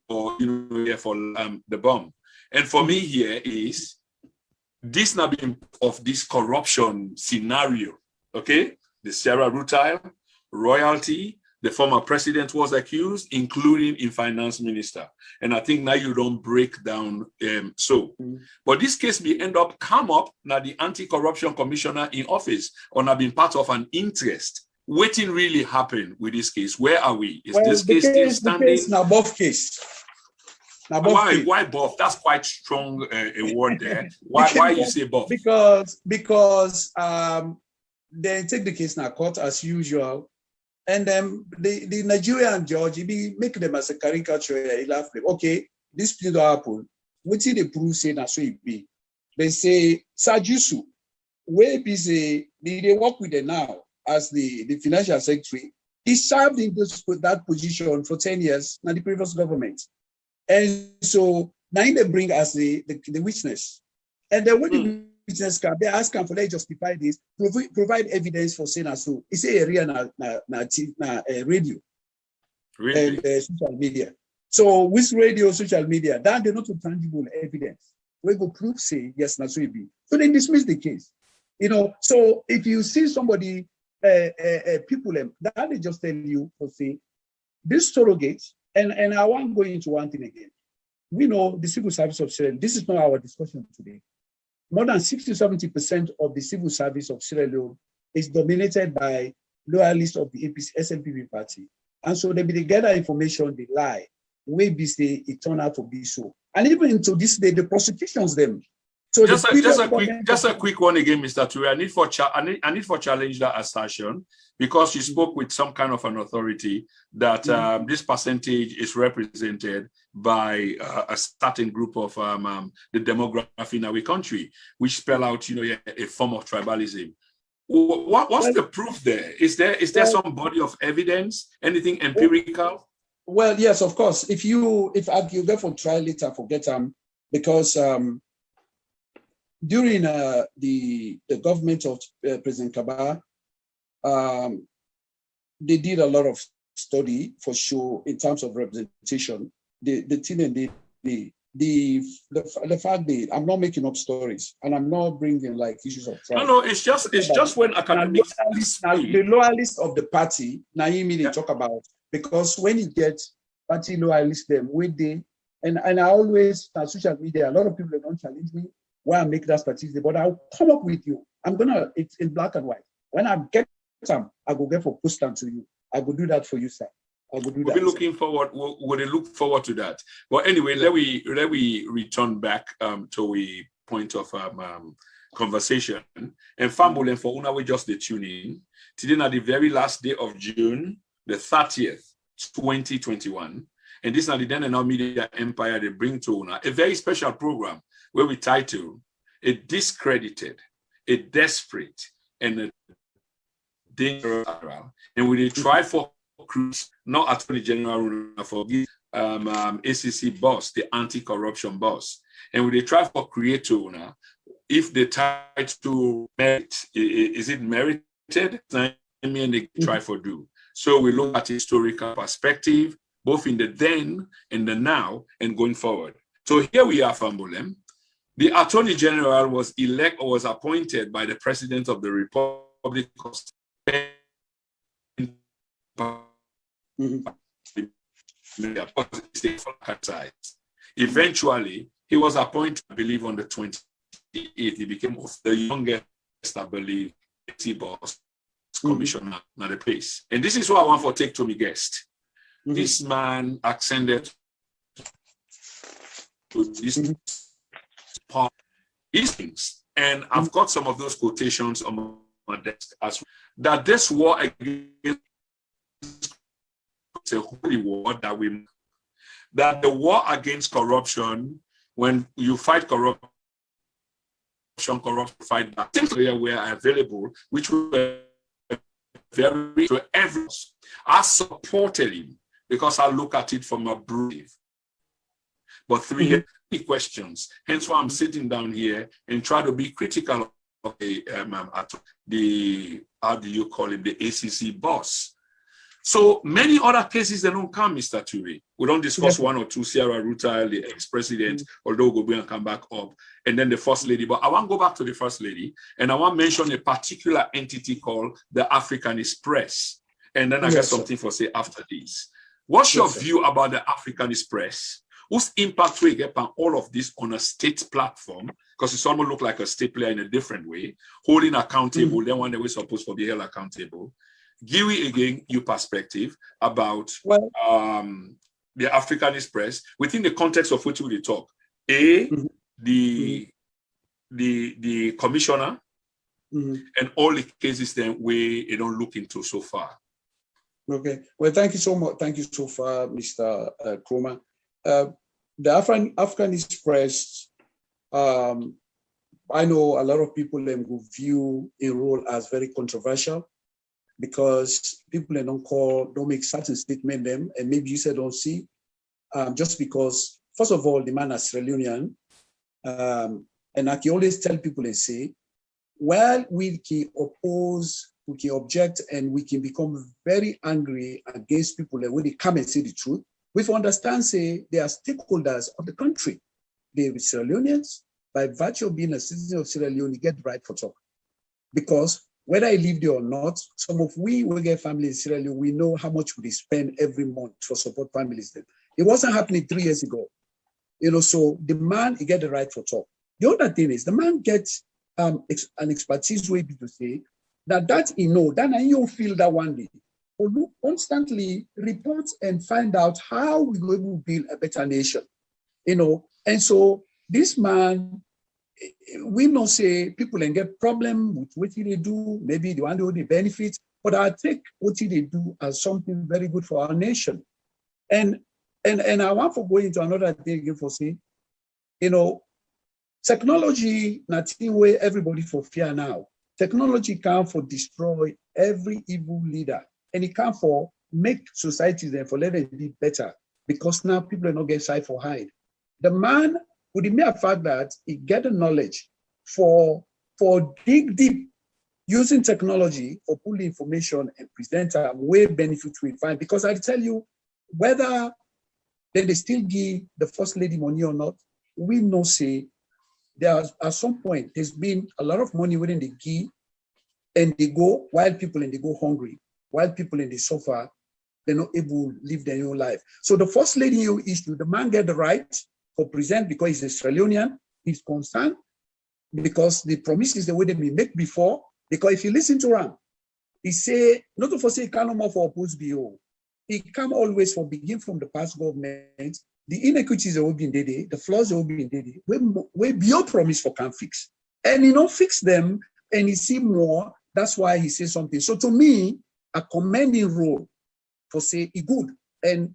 or for the bomb. And for me here is this now being of this corruption scenario. Okay, the Sierra Rutile, royalty. The former president was accused, including in finance minister. And I think now you don't break down But this case may end up come up now the anti-corruption commissioner in office or now being part of an interest. Waiting really happened with this case. Where are we? Is this case still standing? The case now both case. Why both? That's quite strong a word there. Why you say both? Because they take the case now court as usual. And then the Nigerian judge, he make them as a caricature. He laugh them. Okay, this thing happen. What did they prove say that so it be? They say Sajusu, where be say they work with them now as the financial secretary. He served in that position for 10 years in the previous government. And so now they bring us the witness. And then when the witness come, they ask him for they justify this, provide evidence for saying so. It's a area na radio and social media. So with radio, social media, that they're not tangible evidence. We go prove say yes, na so it be. So they dismiss the case. So if you see somebody, people that they just tell you to say this surrogate, and I want to go into one thing again. We know the civil service of Sierra Leone. This is not our discussion today. More than 60-70% of the civil service of Sierra Leone is dominated by loyalists of the SNPP party. And so they gather information, they lie. Way be say it turned out to be so. And even to this day, the prosecutions them. So just a quick one again, Mr. Ture. I need for challenge that assertion because you spoke with some kind of an authority that this percentage is represented by a certain group of the demography in our country, which spell out a form of tribalism. What's the proof there? Is there some body of evidence? Anything empirical? Well, yes, of course. If you go for trial later, forget because. During the government of President Kaba, they did a lot of study for sure in terms of representation. The thing they the fact that I'm not making up stories and I'm not bringing like issues of tribe. No, it's just when academics the loyalists of the party, Naimi they talk about, because when you get party loyalists them with the and I always on social media, a lot of people don't challenge me why I make that statistic, but I'll come up with you. It's in black and white. When I get some, I go get for post them to you. I will do that for you, sir. We'll be looking forward. We'll look forward to that. But anyway, let we return back to a point of conversation. And family and for una we just the tune in. Today at the very last day of June, the 30th, 2021. And this is the then and now media empire they bring to una a very special program where we title a discredited, a desperate, and a dangerous, and we try for not Attorney General for ACC boss, the anti-corruption boss, and we try for creator if the title merit is it merited, and they try for do. So we look at historical perspective, both in the then and the now and going forward. So here we are, Fambolem. The Attorney General was appointed by the President of the Republic of Spain. Eventually, he was appointed, I believe, on the 28th. He became the youngest, I believe, boss commissioner at the place. And this is what I want for take to me guest. This man ascended to this part. These things, and I've got some of those quotations on my desk as well, that this war against a holy war that the war against corruption, when you fight corruption fight back, things were available, which were very to everyone. I supported him because I look at it from a brief. But three questions. Hence why I'm sitting down here and try to be critical of the how do you call him, the ACC boss. So many other cases that don't come, Mr. Ture. We don't discuss one or two, Sierra Ruta, the ex-president, although we'll go and come back up, and then the first lady. But I want to go back to the first lady, and I want to mention a particular entity called the Africanist Press. And then I got something for say after this. What's your view about the Africanist Press? Whose impact will get on all of this on a state platform? Because it's almost look like a state player in a different way, holding accountable, then one that we're supposed to be held accountable. Give me again your perspective about the Africanist Press within the context of which we talk. The commissioner and all the cases then we don't look into so far. Okay. Well, thank you so much. Thank you so far, Mr. Kroma. The Africanist Press, I know a lot of people who view a role as very controversial because people don't make certain statement them, and maybe you said don't see, just because, first of all, the man is Sierra Leonean, and I can always tell people and say, well, we can oppose, we can object, and we can become very angry against people when they come and say the truth. We understand, say, they are stakeholders of the country. They are Sierra Leoneans. By virtue of being a citizen of Sierra Leone, you get the right for talk. Because whether I live there or not, some of we will get families in Sierra Leone, we know how much we spend every month for support families there. It wasn't happening 3 years ago. So the man, he get the right for talk. The other thing is, the man gets an expertise way to say that that you feel that one day. Or look, constantly report and find out how we will build a better nation, And so this man, we not say people can get problem with what they do, maybe the one who they benefit, but I take what they do as something very good for our nation. And I want to go into another thing again for say, technology, nothing way everybody for fear now. Technology can for destroy every evil leader. And it can for make societies and for let it be better because now people are not getting side for hide. The man, with the mere fact that he get the knowledge for dig deep using technology for pull information and present way benefit we find. Because I tell you, whether then they still give the first lady money or not. We know say there at some point there's been a lot of money within the give, and they go while people and they go hungry, while people and they suffer, they're not able to live their own life. So the first lady issue, the man get the right for present because he's Australian, he's concerned because the promises the way they make before, because if you listen to him, he say, not to say he can't no more for oppose BO. He come always for begin from the past government, the inequities that will be in the flaws that will be in we BO promise for can fix. And he don't fix them and he see more, that's why he says something. So to me, a commending role for say he good. And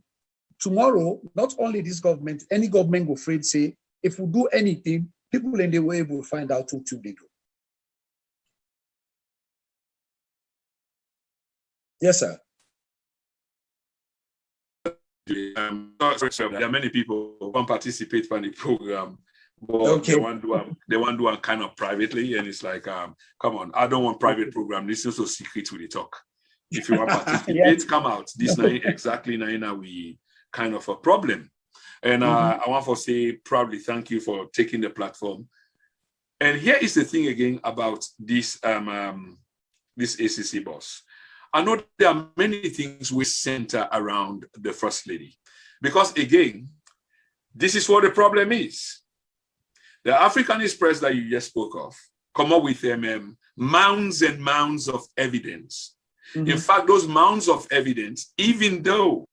tomorrow, not only this government, any government will afraid say, if we do anything, people in the way will find out what they do. Yes, sir. Sorry, there are many people who can participate in the program, but Okay. they want to do it kind of privately, and it's like, come on, I don't want private program. This is so secret with the talk. If you want to participate, Yes. come out. This night, exactly now we kind of a problem. And I want to say proudly thank you for taking the platform. And here is the thing again about this this ACC boss. I know there are many things we center around the First Lady, because again, this is what the problem is. The Africanist press that you just spoke of come up with mounds and mounds of evidence. In fact, those mounds of evidence, even though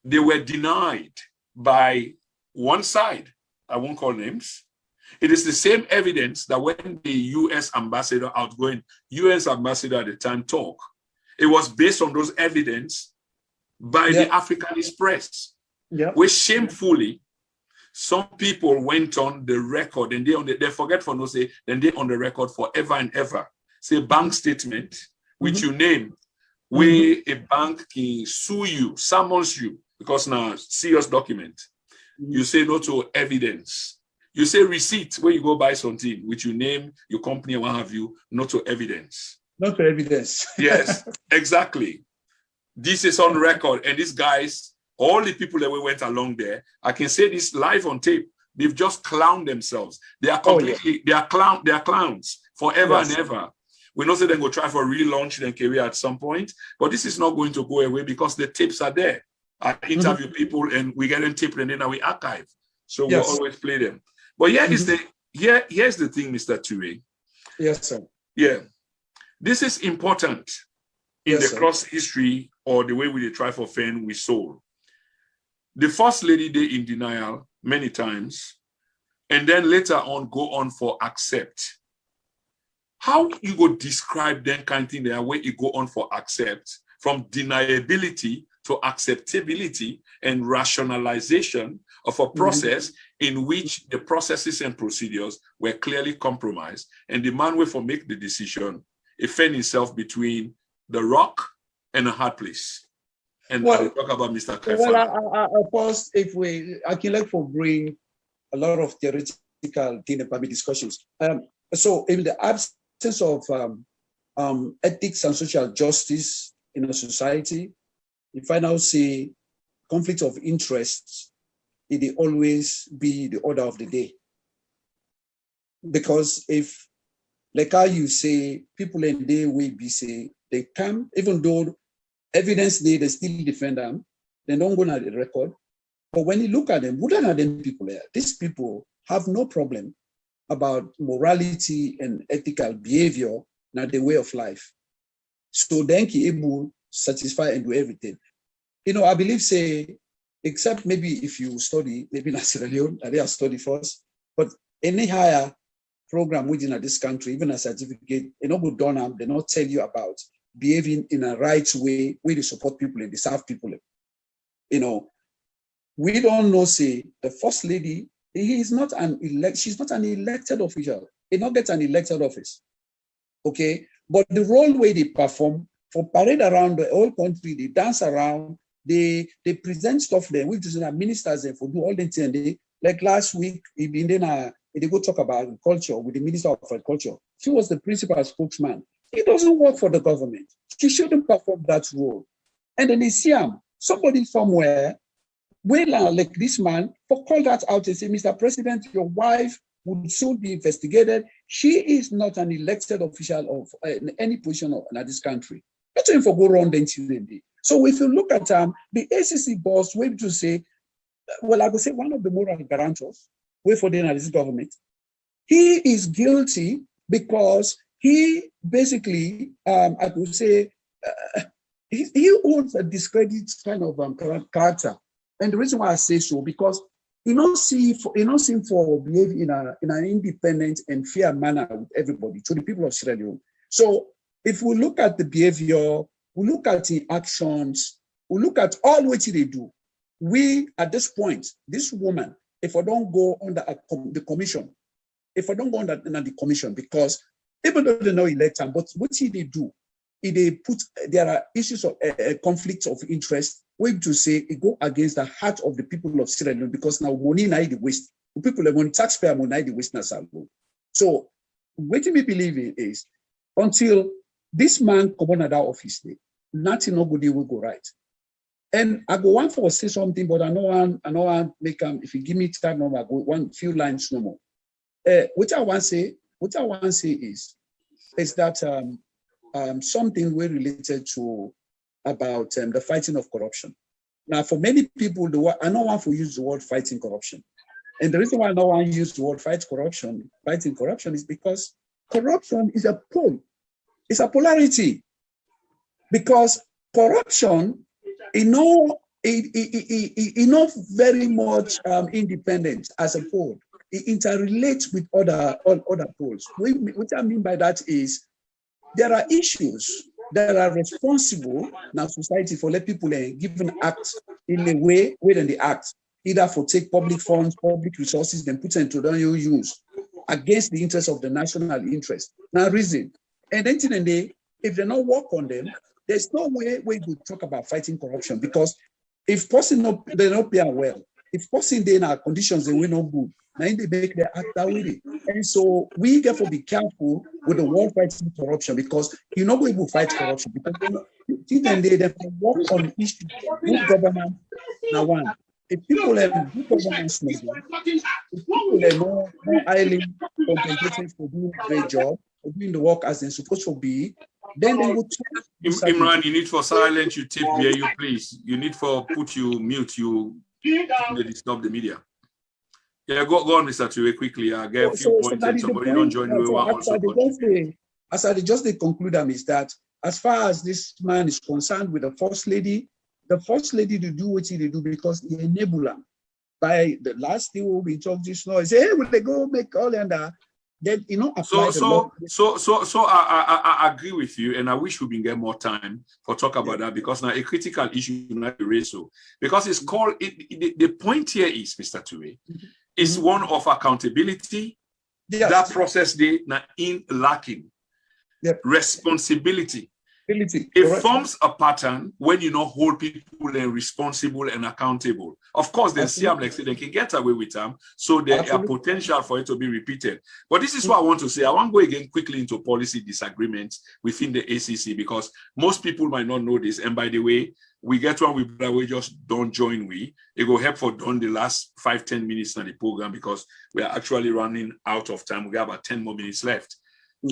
they were denied by one side, I won't call names, it is the same evidence that when the US ambassador, outgoing US ambassador at the time talked, it was based on those evidence by the Africanist press, which shamefully, some people went on the record and they forget for no say, then they on the record forever and ever. Say bank statement, which you name, where a bank can sue you, summons you, because now serious document. You say no to evidence. You say receipt where you go buy something, which you name your company and what have you, not to evidence. Not to evidence. Yes, exactly. This is on record, and these guys, all the people that we went along there, I can say this live on tape. They've just clowned themselves. They are completely, they are clowns forever and ever. We know that they go try for relaunch their career at some point, but this is not going to go away because the tapes are there. I interview people and we get them taped and then we archive. So we'll always play them. But here's the thing, Mr. Ture. Yes, sir. Yeah. This is important in the cross history or the way we try for Fen we sold. The First Lady, they in denial many times, and then later on go on for accept. How you go describe that kind of thing there, where you go on for accept, from deniability to acceptability and rationalization of a process in which the processes and procedures were clearly compromised, and the man will for make the decision, he found himself between the rock and a hard place. And I will talk about Mr. Kaifala. I'll pause if I can like for bring a lot of theoretical thing about discussions. So in the absence of ethics and social justice in a society, if I now say conflict of interests, it will always be the order of the day. Because if, like how you say, people in the way be say, they come, even though evidence they still defend them, they don't go on the record. But when you look at them, wouldn't have them people there? These people have no problem about morality and ethical behavior, not the way of life. So then he able to satisfy and do everything. You know, I believe say, except maybe if you study, maybe in Sierra Leone, they are study first, but any higher program within this country, even a certificate, they not go down, they not tell you about behaving in a right way, where they support people and they serve people. You know, we don't know, say, the First Lady, she's not an elected official. They not get an elected office. Okay? But the role where they perform, for parade around the whole country, they dance around, they present stuff there, which is ministers and for do all the things. Like last week, they go talk about agriculture with the Minister of Agriculture. She was the principal spokesman. He doesn't work for the government. She shouldn't perform that role. And then they see somebody somewhere Well, like this man, for call that out and say, Mr. President, your wife would soon be investigated. She is not an elected official of any position in this country. Not even for go around the So if you look at the ACC boss, we to say, well, I would say one of the moral guarantors, wait for the this government, he is guilty because he basically, I would say, he owns a discredited kind of character. And the reason why I say so, because he don't seem for behave in an independent and fair manner with everybody, to the people of Sierra Leone. So if we look at the behavior, we look at the actions, we look at all what they do, we, at this point, this woman, if I don't go under the commission, because even though they know election, but what they do, there are issues of conflicts of interest, we to say it go against the heart of the people of Sierra Leone, because now money na the waste. People are going taxpayer money the waste na salvo. So what we believe in is until this man come on that office day, nothing nobody will go right. And I go one for say something, but I know one make if you give me time, no, I go one few lines no more. What I want to say is that something we're related to about the fighting of corruption. Now, for many people, I don't want to use the word fighting corruption. And the reason why I don't want to use the word fighting corruption is because corruption is a pole. It's a polarity. Because corruption is not very much independent as a pole. It interrelates with other poles. What I mean by that is there are issues that are responsible now society for let people given act in a way where they act, either for take public funds, public resources, then put into their use against the interest of the national interest. Now reason. And then if they not work on them, there's no way we could talk about fighting corruption, because if person they not pay well, if person they in our conditions they will not good, now they make their act that way. And so we therefore be careful with the word fighting corruption, because you're not going to fight corruption, because they work on issues of good governance. Now one, if people have good governance, if people are more highly compensated for doing a great job, for doing the work as they're supposed to be, then they would. Imran, you need for silence, you tip here, you please. You need for put you mute, you disturb the media. Yeah, go on, Mr. Ture, quickly. I get a few points and somebody don't join you. As I just conclude them is that as far as this man is concerned with the first lady to do what he do because he enable them. By the last thing we talk this now, say, hey, will they go make all and that? Then apply so I agree with you, and I wish we can get more time for talk about that, because now a critical issue not raise so, because it's called the point here is, Mr. Ture, is one of accountability. Yes. That process they now in lacking. Yep. Responsibility. It forms a pattern when you not hold people responsible and accountable. Of course, they see them like say they can get away with them, so there are potential for it to be repeated. But this is what I want to say. I want to go again quickly into policy disagreements within the ACC, because most people might not know this. And by the way, we get one we just don't join. It will help for done the last 5-10 minutes on the program, because we are actually running out of time. We have about 10 more minutes left.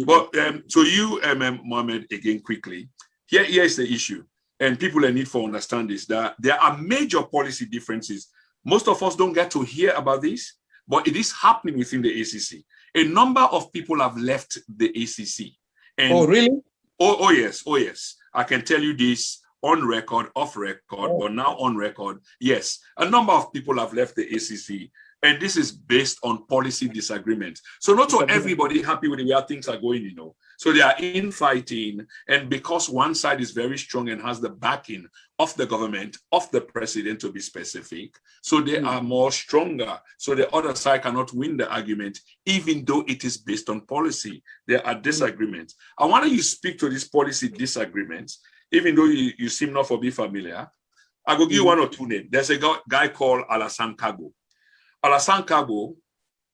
But so you, Mohammed, again quickly, here is the issue, and people need to understand this, that there are major policy differences. Most of us don't get to hear about this, but it is happening within the ACC. A number of people have left the ACC. And, oh, really? Oh, yes. I can tell you this on record, off record, but now on record. Yes, a number of people have left the ACC. And this is based on policy disagreements. So not so everybody happy with the way things are going, So they are infighting, and because one side is very strong and has the backing of the government, of the president to be specific, so they are more stronger. So the other side cannot win the argument, even though it is based on policy. There are disagreements. I want you to speak to these policy disagreements, even though you seem not to be familiar. I will give you one or two names. There's a guy called Alassane Kago. Alassane Kago,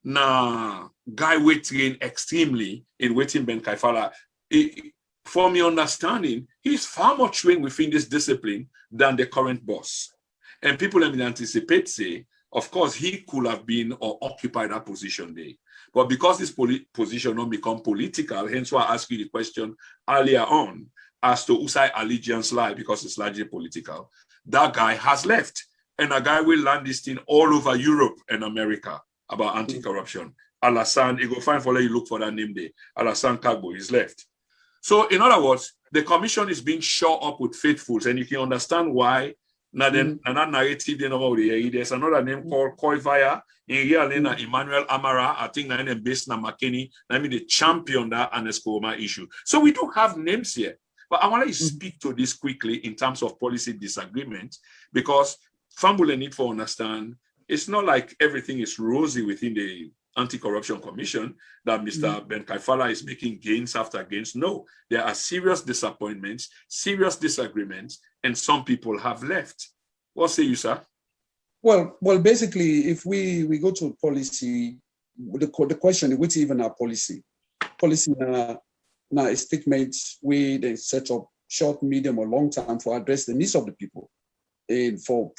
na guy we train extremely in waiting Ben Kaifala. From your understanding, he's far more trained within this discipline than the current boss. And people anticipate, say, of course, he could have been or occupied that position there. But because this position not become political, hence why I asked you the question earlier on as to whose side allegiance lie, because it's largely political. That guy has left. And a guy will land this thing all over Europe and America about anti-corruption. Alassane, you go find for you look for that name there. Alassane Kagbo is left. So in other words, the commission is being shored up with faithfuls, and you can understand why. Now then, that narrative, there's another name called Kaifala. In here, Emmanuel Amara, I think that is based on McKinney. I mean, the champion that and the Skoma issue. So we do have names here, but I want to speak to this quickly in terms of policy disagreement, because Fambule need to understand it's not like everything is rosy within the Anti-Corruption Commission, that Mr. Ben Kaifala is making gains after gains. No, there are serious disappointments, serious disagreements, and some people have left. What say you, sir? Well, basically, if we go to policy, the question, which even our policy now a statement where they set up short, medium, or long term for address the needs of the people and for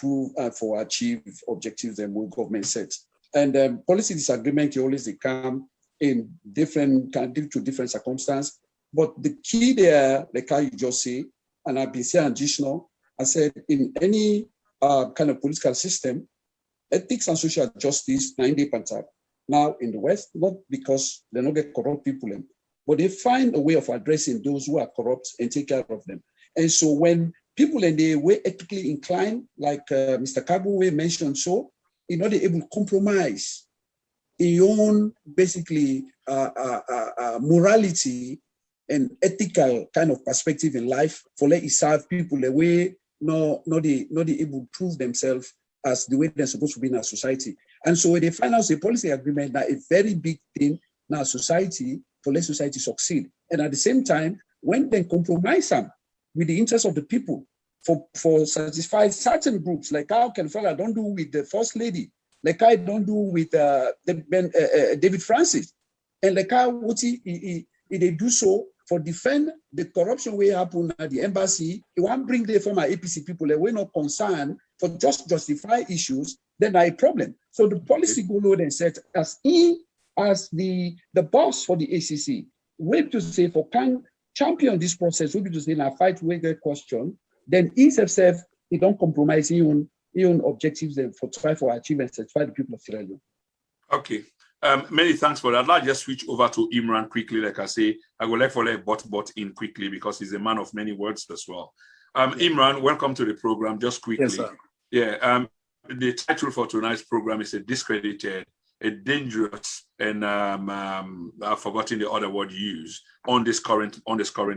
achieve objectives that the government sets. And policy disagreement can always come in due to different circumstances. But the key there, like how you just say, and I've been saying additional, I said in any kind of political system, ethics and social justice, 9-day pattern. Now in the West, not because they don't get corrupt people in, but they find a way of addressing those who are corrupt and take care of them. And so when people in the way ethically inclined, like Mr. Kagbo mentioned, so in order able to compromise in your own basically morality and ethical kind of perspective in life for let it serve people the way not they able to prove themselves as the way they're supposed to be in our society. And so when they find out a policy agreement that a very big thing in our society for let society succeed. And at the same time, when they compromise them with the interests of the people, for satisfy certain groups, like how Kaifala don't do with the First Lady, like I don't do with David Francis, and like how what they do so for defend the corruption way happen at the embassy. It won't bring the former APC people that we're not concerned for just justify issues, then a problem. So the policy go load and set as the boss for the ACC, we to say for can champion this process, we to say in a fight with the question. Then he himself, he don't compromise his own objectives and for try for achieve and satisfy the people of Sierra Leone. Okay. Many thanks for that. I'll just switch over to Imran quickly. Like I say, I will let bot in quickly because he's a man of many words as well. Imran, welcome to the program. Just quickly. Yes, sir. Yeah. The title for tonight's program is a Discredited, a dangerous, and I've forgotten the other word used on this current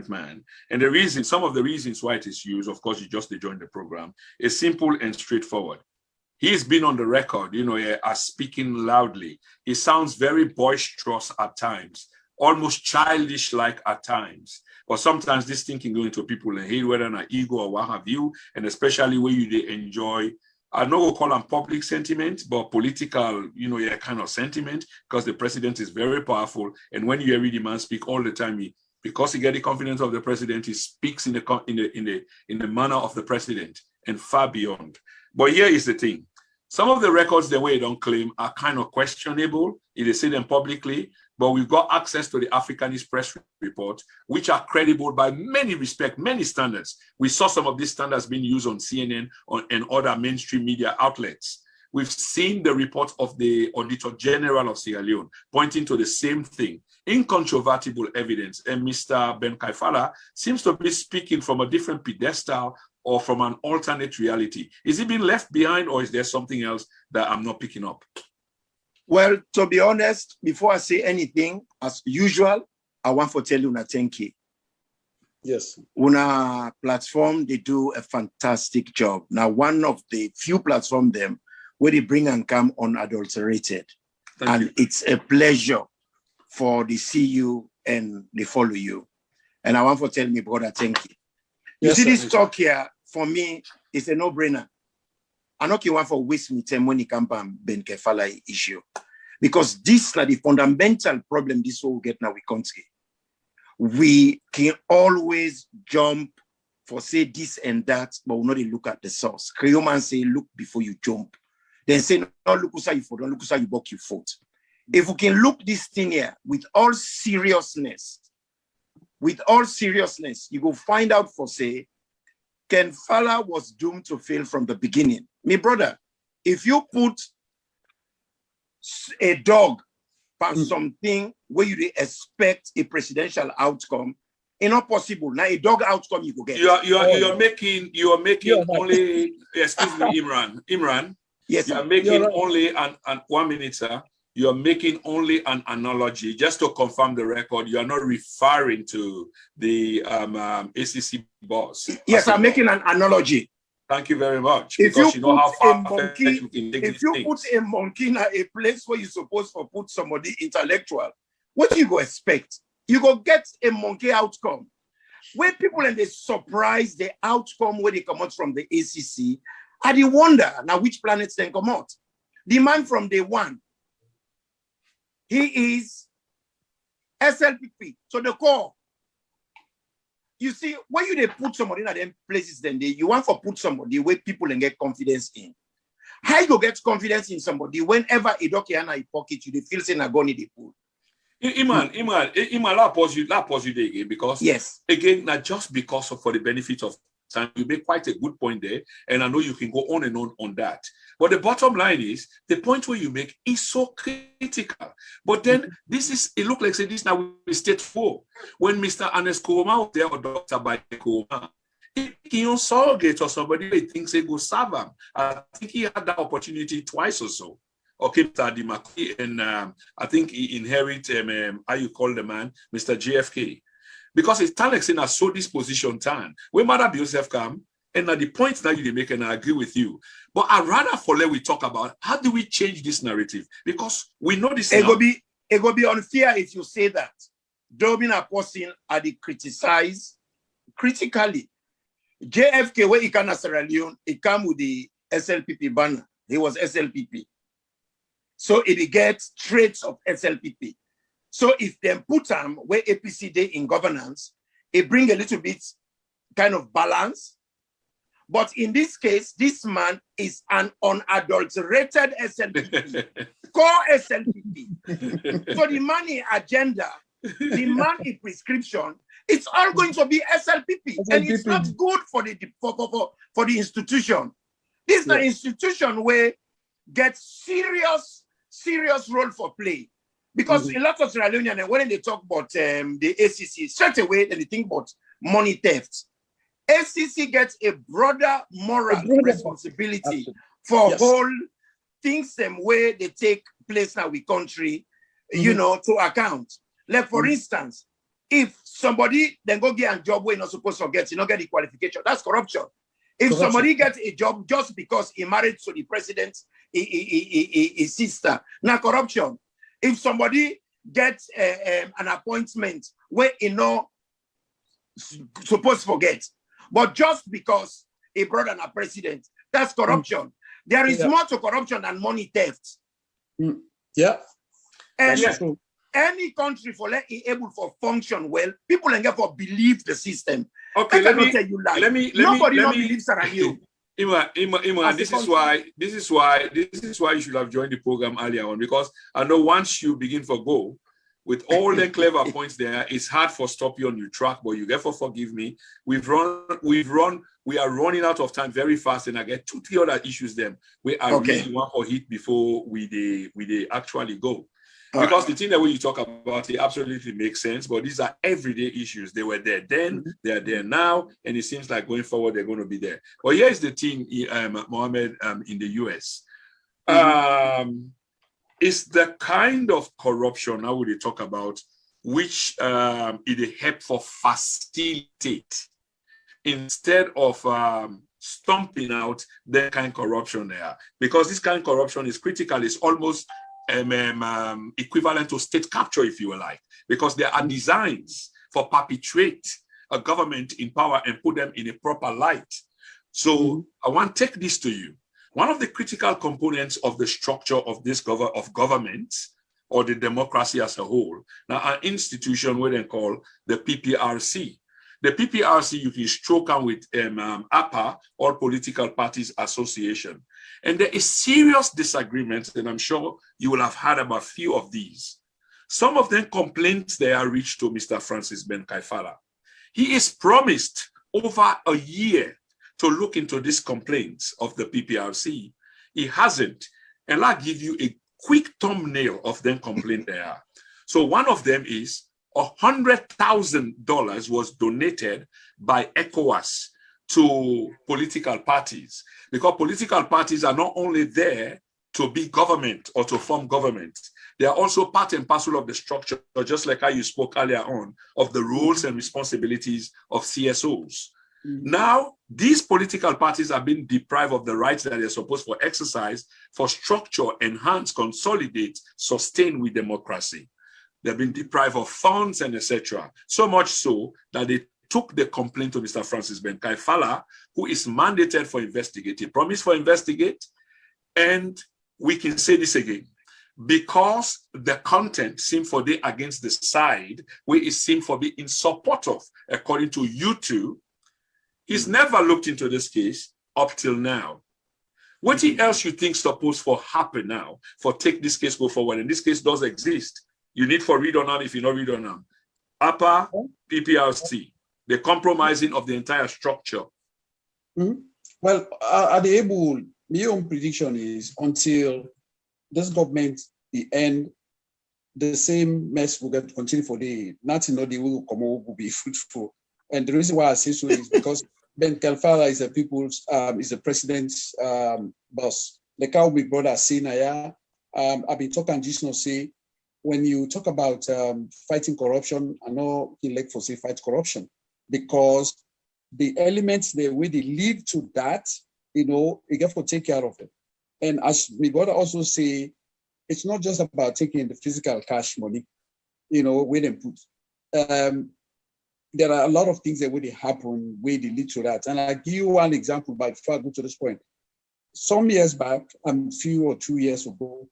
man. And the reason, some of the reasons why it is used, of course, you just joined the program, is simple and straightforward. He's been on the record, as speaking loudly. He sounds very boisterous at times, almost childish-like at times. But sometimes this thing can go into people and hate whether an ego or what have you, and especially where they enjoy, I don't go call them public sentiment, but political, kind of sentiment, because the president is very powerful. And when you hear the man speak all the time, because he get the confidence of the president, he speaks in the manner of the president and far beyond. But here is the thing. Some of the records the way they don't claim are kind of questionable if they say them publicly, but we've got access to the Africanist press report, which are credible by many respects, many standards. We saw some of these standards being used on CNN and other mainstream media outlets. We've seen the report of the Auditor General of Sierra Leone pointing to the same thing, incontrovertible evidence. And Mr. Ben Kaifala seems to be speaking from a different pedestal or from an alternate reality. Is he being left behind, or is there something else that I'm not picking up? Well, to be honest, before I say anything, as usual, I want to tell you una thank you. Yes. Una platform, they do a fantastic job. Now, one of the few platforms them where they bring and come unadulterated. Thank you. It's a pleasure for the see you and they follow you. And I want to tell me, brother, thank you. You see, this talk here, for me, is a no-brainer. I don't want for waste me time when it comes to Ben Kaifala issue. Because this is the fundamental problem this will get now with country. We can always jump for say this and that, but we not look at the source. Creole man say, look before you jump. Then say, no, look how you foot, don't look how you buck your foot. If we can look this thing here with all seriousness, you go find out for say, Kaifala was doomed to fail from the beginning. Me brother, if you put a dog on something where you expect a presidential outcome, it's not possible. Now a dog outcome you go get. You're making only, excuse me, Imran. Yes, you're making only an 1 minute, sir. You're making only an analogy, just to confirm the record. You are not referring to the ACC boss. Yes, I'm making an analogy. Thank you very much. If because you know how far monkey, if you put a monkey in a place where you're supposed to put somebody intellectual, what do you go expect? You go get a monkey outcome. Where people and they surprise the outcome where they come out from the ACC, and they wonder now which planets then come out. The man from day one, he is SLPP, so the core. You see, when you they put somebody in them places, then you want to put somebody where people and get confidence in. How you go get confidence in somebody whenever a donkey and a pocket you they feel saying agony they pull. Iman, I'll pause you there again because yes, again, not just because of for the benefit of time, you make quite a good point there, and I know you can go on and on that. But the bottom line is the point where you make is so critical. But then it looked like say this now we state 4. When Mr. Ernest Koroma was there or Dr. Baye Koroma, he on surrogate or somebody who thinks they go serve him. I think he had that opportunity twice or so. Okay, Mr. Dimaki, and I think he inherited how you call the man, Mr. JFK. Because it's Talek saying I saw this position turn. When Mother Joseph come, and at the point that you make, and I agree with you. But I'd rather for let we talk about how do we change this narrative? Because we know this. It will be unfair if you say that. Dobin a person are the criticized critically. JFK, where he came to Sierra Leone, he came with the SLPP banner. He was SLPP. So it gets traits of SLPP. So if they put them where APC day in governance, it bring a little bit kind of balance. But in this case, this man is an unadulterated SLPP, core SLPP. So the money agenda, the money prescription, it's all going to be SLPP. And it's not good for the institution. This is an institution where gets serious role for play. Because a lot of Sierra Leoneans, when they talk about the ACC, straight away they think about money theft. ACC gets a broader moral responsibility for whole things them where they take place now with country, you know, to account. Like for instance, if somebody then go get a job where you're not supposed to get, you don't get the qualification, that's corruption. If somebody gets a job just because he married to the president's his sister, now corruption. If somebody gets an appointment where you know supposed to forget, but just because he brought in a president, that's corruption. There is more to corruption than money theft. Yeah. And any country for let it able for function well, people and for believe the system. Okay, let me tell you lie. Nobody believes around you. Ima, this is why you should have joined the program earlier on, because I know once you begin for go with all the clever points there, it's hard for stop you on your track, but you therefore forgive me. We are running out of time very fast, and I get 2-3 other issues them where I really want to hit before we actually go. Because the thing that when you talk about it absolutely makes sense, but these are everyday issues. They were there then, they are there now, and it seems like going forward they're going to be there. But here's the thing, Mohammed, in the US. It's the kind of corruption now we talk about, which it help for facilitate instead of stomping out the kind of corruption there. Because this kind of corruption is critical, it's almost equivalent to state capture, if you will like, because there are designs for perpetuate a government in power and put them in a proper light. So I want to take this to you. One of the critical components of the structure of this government or the democracy as a whole, now an institution we then call the PPRC. The PPRC, you can stroke on with APA, All Political Parties Association. And there is serious disagreements, and I'm sure you will have heard about a few of these. Some of them complaints they are reached to Mr. Francis Ben Kaifala. He is promised over a year to look into these complaints of the PPRC. He hasn't. And I'll give you a quick thumbnail of them complaint there. So one of them is $100,000 was donated by ECOWAS to political parties, because political parties are not only there to be government or to form government, they are also part and parcel of the structure, just like how you spoke earlier on, of the roles and responsibilities of CSOs. Now, these political parties are being deprived of the rights that they're supposed to exercise for structure, enhance, consolidate, sustain with democracy. They've been deprived of funds and etc. So much so that they took the complaint to Mr. Francis Ben Kaifala, who is mandated for investigate. He promised for investigate, and we can say this again, because the content seemed for be against the side where it seemed for be in support of, according to you two, he's never looked into this case up till now. What else you think supposed for happen now for take this case go forward? And this case does exist. You need for read or not if you not read or not. APA, PPRC, the compromising of the entire structure. Well, at the able, my own prediction is until this government, the end, the same mess will get continue for the nothing or the will come over will be fruitful. And the reason why I say so is because Ben Kaifala is a people's is the president's boss. Like how my brother Sinaya, I've been talking just now say when you talk about fighting corruption, I know he like for say fight corruption, because the elements the way they lead to that, you know, you get to take care of it. And as my brother also say, it's not just about taking the physical cash money, you know, where they put. There are a lot of things that really happen where they lead to that. And I'll give you one example, but before I go to this point. Some years back, a few or 2 years ago,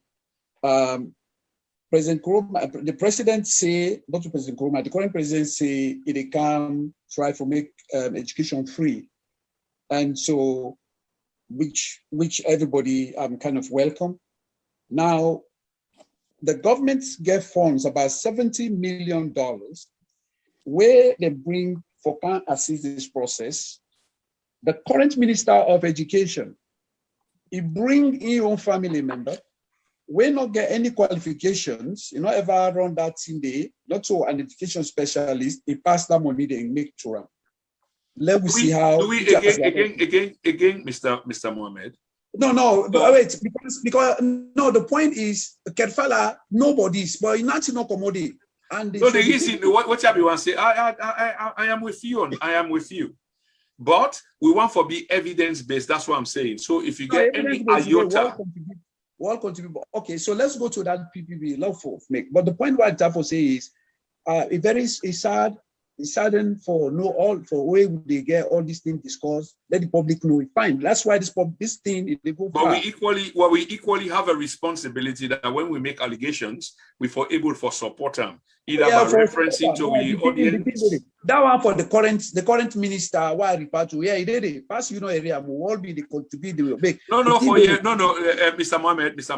President Nkrumah, the president say, not to President Nkrumah, the current president say they can try to make education free. And so, which everybody kind of welcome. Now, the government get funds, about $70 million, where they bring for can assist this process. The current Minister of Education, he bring his own family member, we not get any qualifications, you know, ever run that team day, not so an education specialist, he pass that money they make to him. Let me see how. Do we again, Mr. Mohammed? No, but wait, because no, the point is Kaifala, nobody's, but not no commodity. And no, the reason what you want to say, I am with you. I am with you. But we want to be evidence-based. That's what I'm saying. So if you get any iota. Okay, so let's go to that PPP love for make. But the point what Tafo say is it's saddened for where they get all these things discussed, let the public know it. Fine. That's why this thing they go far. But we equally have a responsibility that when we make allegations, we for able for support them. Either by referencing to the audience. That one for the current minister, why I refer to, yeah, he did it. Pass, you know, area will all be the contribute they will make. Mr.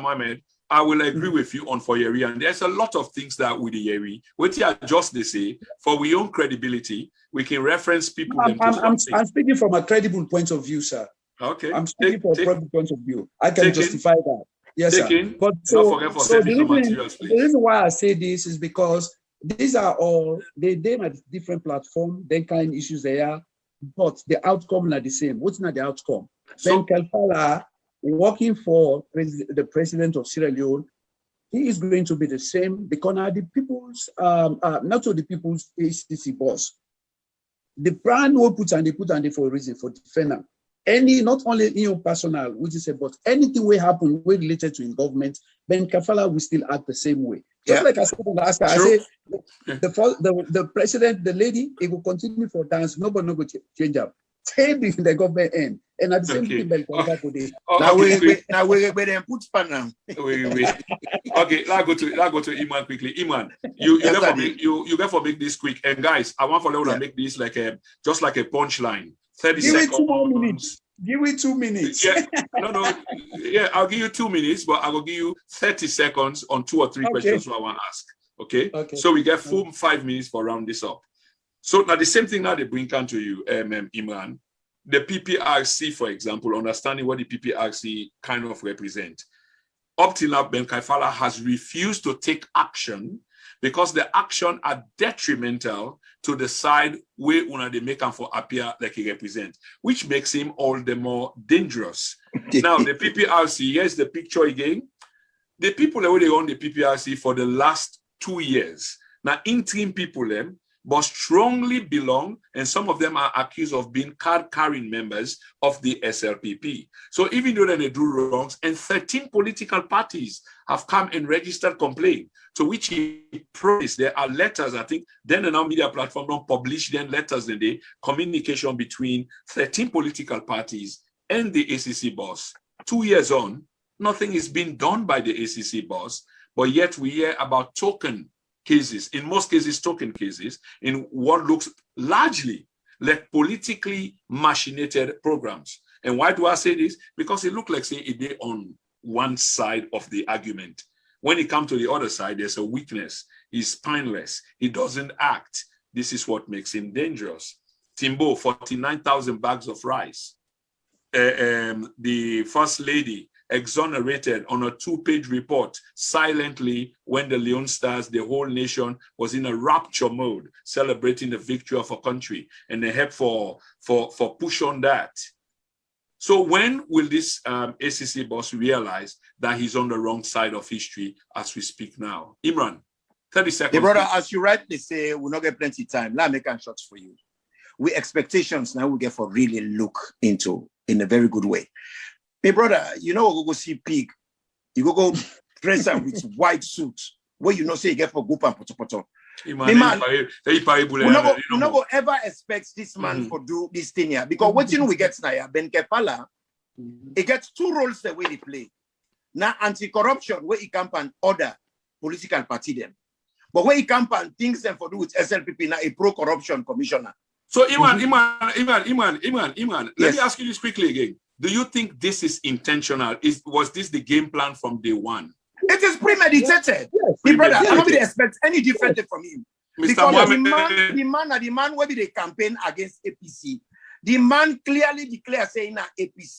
Mohammed, I will agree with you on for Yeri, and there's a lot of things that with the Yeri, what you just they say, for we own credibility, we can reference people. I'm speaking from a credible point of view, sir. Okay. I'm speaking from a credible point of view. I can justify that. Yes, sir. But the reason why I say this is because these are all, they at different platforms, then kind of issues they are, but the outcome are the same. What's not the outcome? Ben Kaifala, working for the president of Sierra Leone, he is going to be the same because now the people's, not to the people's HTC boss. The brand will put and they for a reason, for defender. Any, not only in your personal, which is but anything will happen related to his government, Ben Kaifala will still act the same way. Just like I said last time, I say the president, the lady, it will continue for dance, nobody will change up. Till the government end. And at the same Okay. time, Now we put span now. Wait. Okay, let's go to Iman quickly. Iman, you get for make this quick. And guys, I want for them to make this like just like a punchline. 30 Give seconds. it 2 more minutes. Give it 2 minutes. Yeah, no. Yeah, I'll give you 2 minutes, but I will give you 30 seconds on 2 or 3 questions I want to ask. Okay? So we get 5 minutes for round this up. So now the same thing now they bring on to you, Imran. The PPRC, for example, understanding what the PPRC kind of represent. Up till now, Ben Kaifala has refused to take action because the action are detrimental to the side where they make him for appear like he represent, which makes him all the more dangerous. Now, the PPRC, here's the picture again. The people that they run the PPRC for the last 2 years. Now, interim people, but strongly belong, and some of them are accused of being card-carrying members of the SLPP. So even though they do wrongs, and 13 political parties have come and registered complaint, to which he praised. There are letters, I think, then the now media platform don't publish then letters in the communication between 13 political parties and the ACC boss. 2 years on, nothing is being done by the ACC boss, but yet we hear about token cases, in most cases token cases, in what looks largely like politically machinated programs. And why do I say this? Because it looks like saying it on one side of the argument. When it comes to the other side, there's a weakness. He's spineless. He doesn't act. This is what makes him dangerous. Timbo, 49,000 bags of rice. The first lady exonerated on a 2-page report silently when the Leon Stars, the whole nation was in a rapture mode, celebrating the victory of a country, and they help for push on that. So when will this ACC boss realize that he's on the wrong side of history as we speak now? Imran, 30 seconds. Hey, brother, as you rightly say, we'll not get plenty of time. Let me make shots for you. We expectations now we get for really look into in a very good way. Hey, brother, you know, go see pig. You go dress up with white suit. Where you know say you get for group and poto. We not go ever expect this man to do this thing here. Because what you know we get now, Ben Kaifala, he gets 2 roles the way he play. Now anti-corruption, where he campaign order political party them. But where he campaign things them for do with SLPP now a pro-corruption commissioner. So Iman, let me ask you this quickly again. Do you think this is intentional? Was this the game plan from day one? It is premeditated. Yes. Brother, I don't expect any different from him. Mr. Because the man will be the campaign against APC. The man clearly declares saying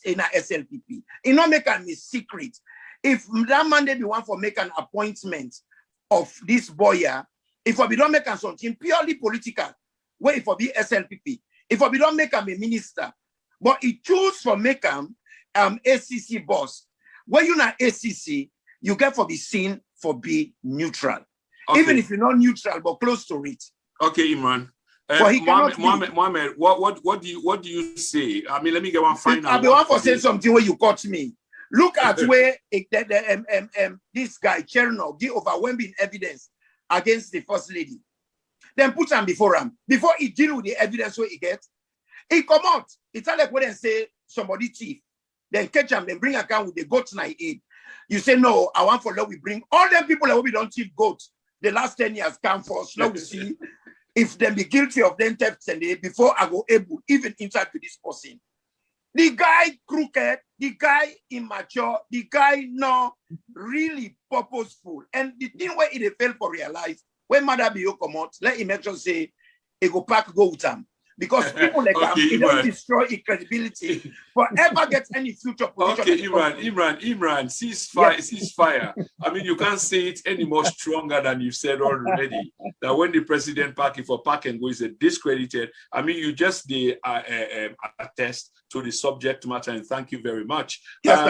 in a SLPP. He not make a secret. If that man they be one for make an appointment of this boy, if we don't make something purely political, where if we be SLPP, if we don't make him a minister, but he choose for make him ACC boss. When you're not ACC, you get for be seen for be neutral. Okay. Even if you're not neutral, but close to it. Okay, Imran. Mohammed, what do you say? I mean, let me get one final. I'll be one for saying something where you caught me. Look at where this guy Chernov give overwhelming evidence against the first lady. Then put him before him. Before he deal with the evidence where he gets, he come out. It's like when they say somebody thief. Then catch him, then bring account with the goat 98. You say, no, I want for law, we bring all them people that will be don't thief goats. The last 10 years come for us. Now we see if they be guilty of them thefts and they before I go able even inside to this person. The guy crooked, the guy immature, the guy not really purposeful. And the thing where it fail for realize when Mother Bio come out, let him make sure say he go pack go with him. Because people like it don't destroy his credibility forever get any future position. Okay, Imran, ceasefire. I mean, you can't say it any more stronger than you've said already. That when the president pack and go is a discredited. I mean, you just attest to the subject matter, and thank you very much. Yes,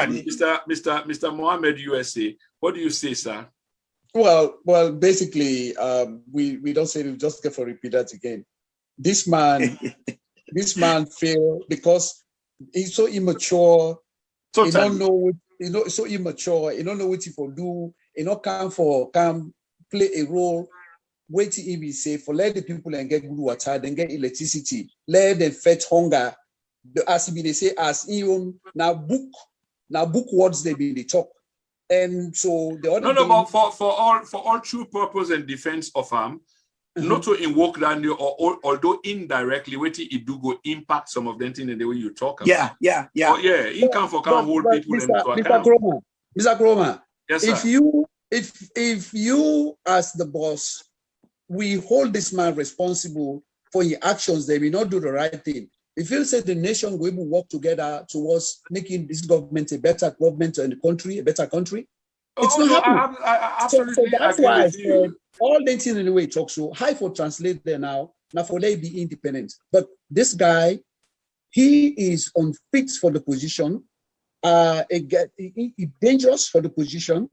Mr. Mohammed USA, what do you say, sir? Well, basically, we don't say we just get for repeat that again. This man failed because he's so immature. Totally. He don't know what, so immature. He don't know what he for do. He not come play a role. Wait till he be safe for let the people and get good water, then get electricity. Let them fetch hunger. as they say, as even now book words they be the talk. And so the other but for all true purpose and defense of not to invoke that, or although indirectly, what it do go impact some of them things in the way you talk about. Yeah. Oh, yeah, income for can hold people Mr. into account. Mr. Kroma, yes, sir. If you as the boss, we hold this man responsible for his actions, they will not do the right thing. If you say the nation will work together towards making this government a better government and the country a better country, it's not happening. I absolutely so that's agree why with you. All the things in the way talk so high for translate there now for they be independent. But this guy, he is unfit for the position. He dangerous for the position,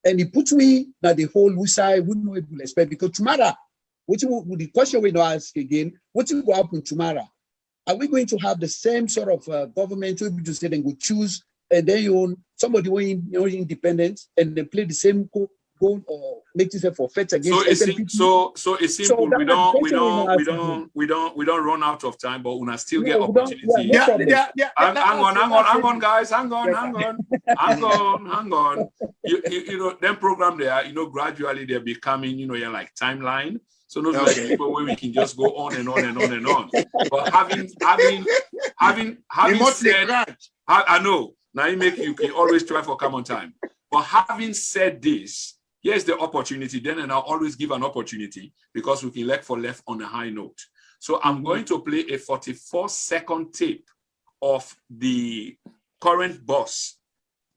and he put me that the whole side wouldn't know able to expect because tomorrow, the question we don't ask again, what will happen tomorrow? Are we going to have the same sort of government to be to say then go choose and then you own somebody who is independent and they play the same goal or make this for fetch against so it's simple. We don't run out of time, but we still get opportunity. Hang on, guys. Hang on. You know, them program there, gradually they're becoming, like timeline. So those like people where we can just go on and on and on and on. But having said, I know now you can always try for come on time. But having said this, here's the opportunity. Then and I'll always give an opportunity because we can left on a high note. So I'm going to play a 44-second tape of the current boss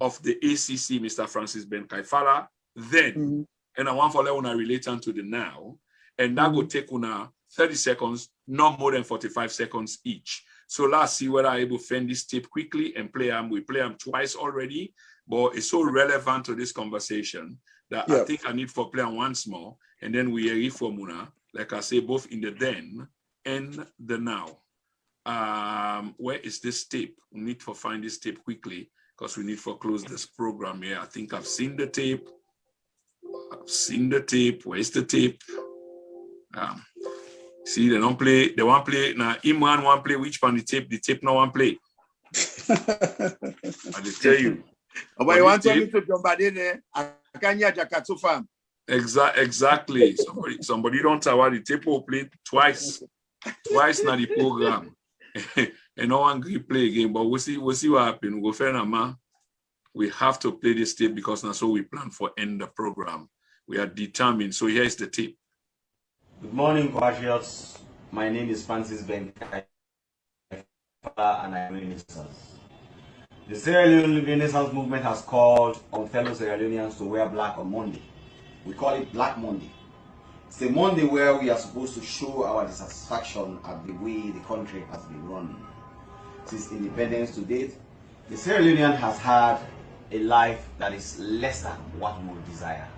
of the ACC, Mr. Francis Ben Kaifala. Then, and I want for let una relate to the now. And that will take una 30 seconds, not more than 45 seconds each. So let's see whether I'm able to find this tape quickly and play them. We play them twice already, but it's so relevant to this conversation that I think I need for play them once more. And then we hear from una, like I say, both in the then and the now. Where is this tape? We need to find this tape quickly because we need to close this program here. I think I've seen the tape. Where's the tape? See, they don't play. They want play now. Imran want play. Which one the tape no one play. I tell you. But you want me to jump in there? I can't hear Jakatsu farm. Exactly. Somebody don't tell what the tape will play twice now the program. And no one can play again. But we'll see what happens. We'll find a man. We have to play this tape because that's what we plan for end the program. We are determined. So here's the tape. Good morning, compatriots. My name is Francis Ben Kaifala and I'm a Renaissance. The Sierra Leone Renaissance movement has called on fellow Sierra Leoneans to wear black on Monday. We call it Black Monday. It's a Monday where we are supposed to show our dissatisfaction at the way the country has been run. Since independence to date, the Sierra Leonean has had a life that is less than what we would desire.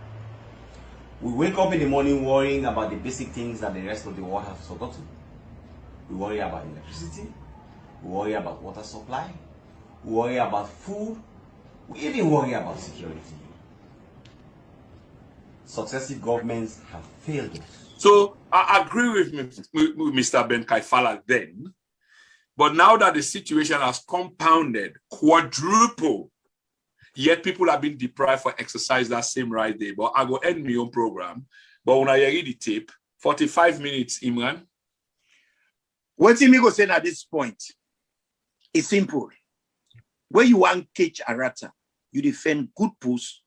We wake up in the morning worrying about the basic things that the rest of the world has forgotten. We worry about electricity, we worry about water supply, we worry about food, we even worry about security. Successive governments have failed us. So I agree with Mr. Ben Kaifala then, but now that the situation has compounded, quadrupled, yet people have been deprived for exercise that same right day. But I go end my own program. But when I read the tape, 45 minutes, Imran. What you go say at this point is simple. When you want catch a ratter, you defend good puss.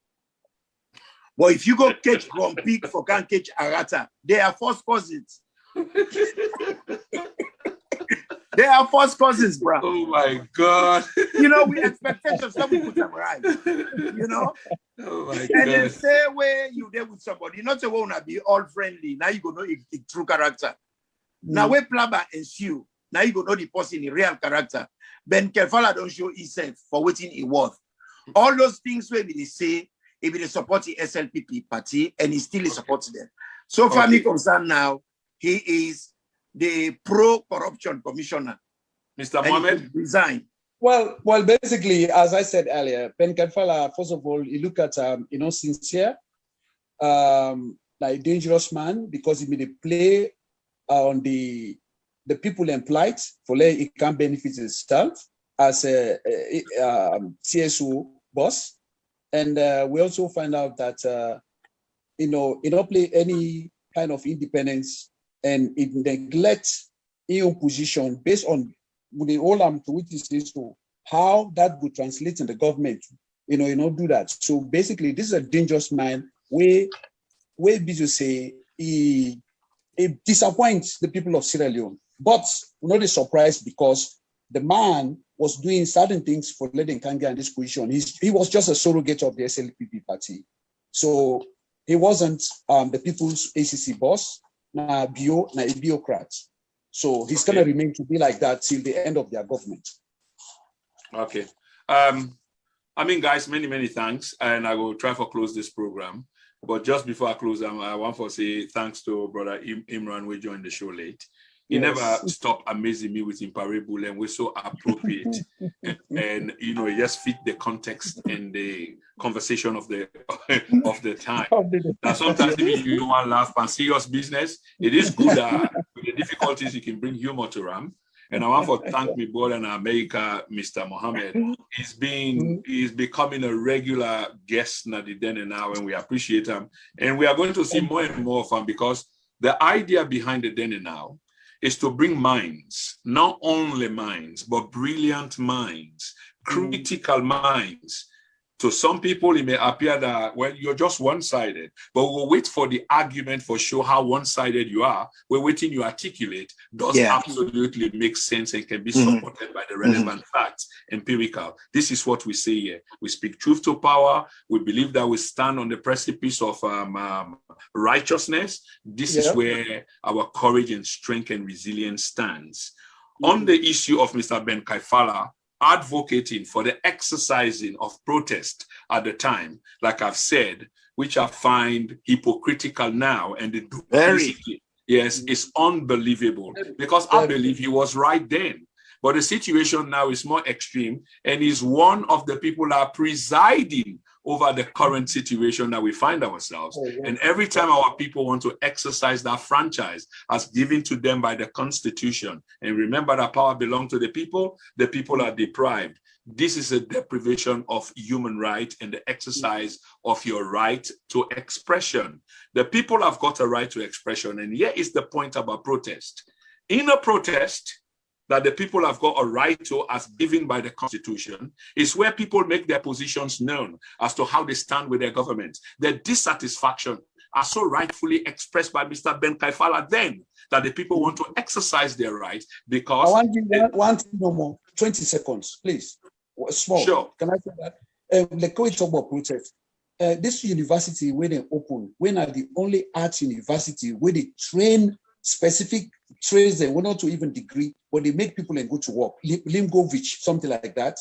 But if you go catch one pig for can't catch a ratter, they are first cousins. They are first cousins, bro. Oh my God. We expectations that we put them right. Oh my God. And the same way you there with somebody, not to want to be all friendly. Now you go know a true character. Now when plumber ensue, now you go know the person in real character. Ben Kaifala don't show himself for waiting he worth. All those things where they say, if they support the SLPP party, and he still is supporting them. So far, me concerned now, he is the pro-corruption commissioner. Mr. Mohammed? Resign. Well, basically, as I said earlier, Ben Kaifala, first of all, you look at, sincere, like dangerous man, because he made a play on the the people employed for it can benefit itself as a CSO boss. And we also find out that, it don't play any kind of independence, and it neglects EU position based on the whole to which is to how that would translate in the government. Do that. So basically, this is a dangerous man where Bizu say he disappoints the people of Sierra Leone. But we're not surprised because the man was doing certain things for Leden Kanga in this position. He was just a surrogate of the SLPP party. So he wasn't the people's ACC boss, a bureaucrat. So he's going to remain to be like that till the end of their government. Okay. Guys, many thanks. And I will try to close this program. But just before I close, I want to say thanks to Brother Imran, who joined the show late. He never stopped amazing me with imparable, and we're so appropriate. and he just fit the context and the conversation of the time. Now sometimes if you don't want to laugh and serious business, it is good with the difficulties you can bring humor to them. And I want to thank my brother in America, Mr. Mohammed. He's becoming a regular guest in the then and now, and we appreciate him. And we are going to see more and more of him because the idea behind the then and now is to bring minds, not only minds, but brilliant minds, critical minds. To some people, it may appear that, well, you're just one-sided, but we'll wait for the argument for show how one-sided you are. We're waiting you articulate does absolutely make sense and can be supported by the relevant facts, empirical. This is what we say here. We speak truth to power. We believe that we stand on the precipice of righteousness. This is where our courage and strength and resilience stands. On the issue of Mr. Ben Kaifala, advocating for the exercising of protest at the time, like I've said, which I find hypocritical now, and the duplicity, is unbelievable, because I believe he was right then. But the situation now is more extreme, and he's one of the people that are presiding over the current situation that we find ourselves. And every time our people want to exercise that franchise as given to them by the Constitution, and remember that power belongs to the people are deprived. This is a deprivation of human right and the exercise of your right to expression. The people have got a right to expression, and here is the point about protest. In a protest, that the people have got a right to as given by the Constitution is where people make their positions known as to how they stand with their government. Their dissatisfaction are so rightfully expressed by Mr. Ben Kaifala then that the people want to exercise their right because... I want you one no more, 20 seconds, please. Small. Sure. Can I say that? Let's go talk about protest. This university, when they open, when are the only arts university where they train specific trades they will not to even degree, but they make people and go to work. Limgovich, something like that.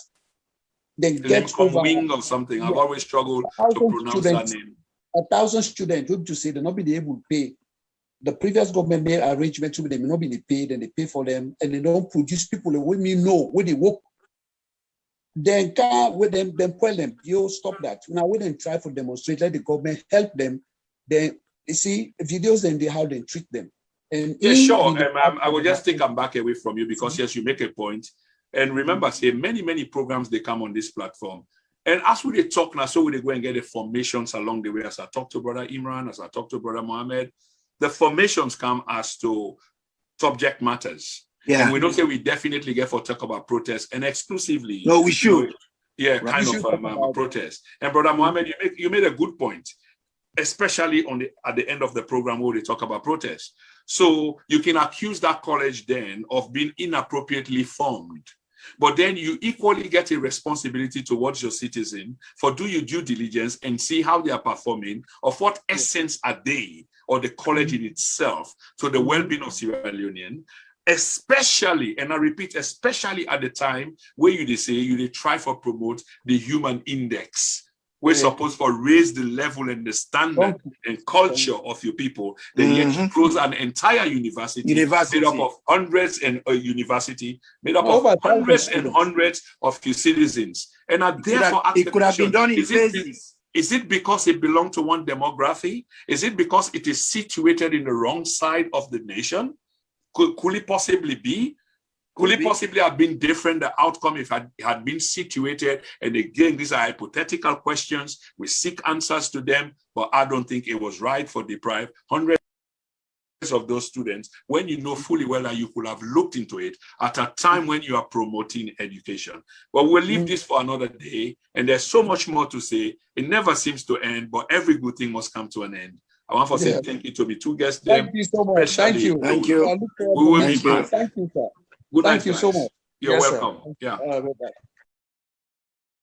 Then get over wing or something. I've always struggled to pronounce that name. 1,000 students would to say they're not being able to pay. The previous government made arrangements with them, may not be paid, and they pay for them, and they don't produce people that we know where they work. Then can with them, then tell them, you stop that. Now we then try to demonstrate, let the government help them. Then you see videos and how they treat them. And sure. I will just think I'm back away from you because yes, you make a point. And remember, say many programs they come on this platform. And as we talk now, so we go and get the formations along the way. As I talk to Brother Imran, as I talk to Brother Mohammed, the formations come as to subject matters. Yeah. And we don't say we definitely get for talk about protests and exclusively. No, we should. Kind of protest. And Brother Mohammed, you made a good point, especially at the end of the program where they talk about protests. So you can accuse that college then of being inappropriately formed. But then you equally get a responsibility towards your citizen for do your due diligence and see how they are performing, of what essence are they, or the college in itself, to the well-being of Sierra Leonean, especially, and I repeat, especially at the time where you try to promote the human index. We're supposed to raise the level and the standard and culture of your people. Then yet you close an entire university made up of hundreds and made up of hundreds and hundreds of your citizens. And I therefore ask it could have been done in phases. Is it because it belonged to one demography? Is it because it is situated in the wrong side of the nation? Could it possibly be? Could it possibly have been different, the outcome, if it had been situated? And again, these are hypothetical questions. We seek answers to them, but I don't think it was right for deprive hundreds of those students when you know fully well that you could have looked into it at a time when you are promoting education. But we'll leave this for another day. And there's so much more to say. It never seems to end, but every good thing must come to an end. I want to say thank you to the two guests. Thank you so much. Thank you. Thank you. We will be back. Thank you, sir. Good night, Thank you so much. You're Yes, welcome. Sir. Yeah. Bye-bye.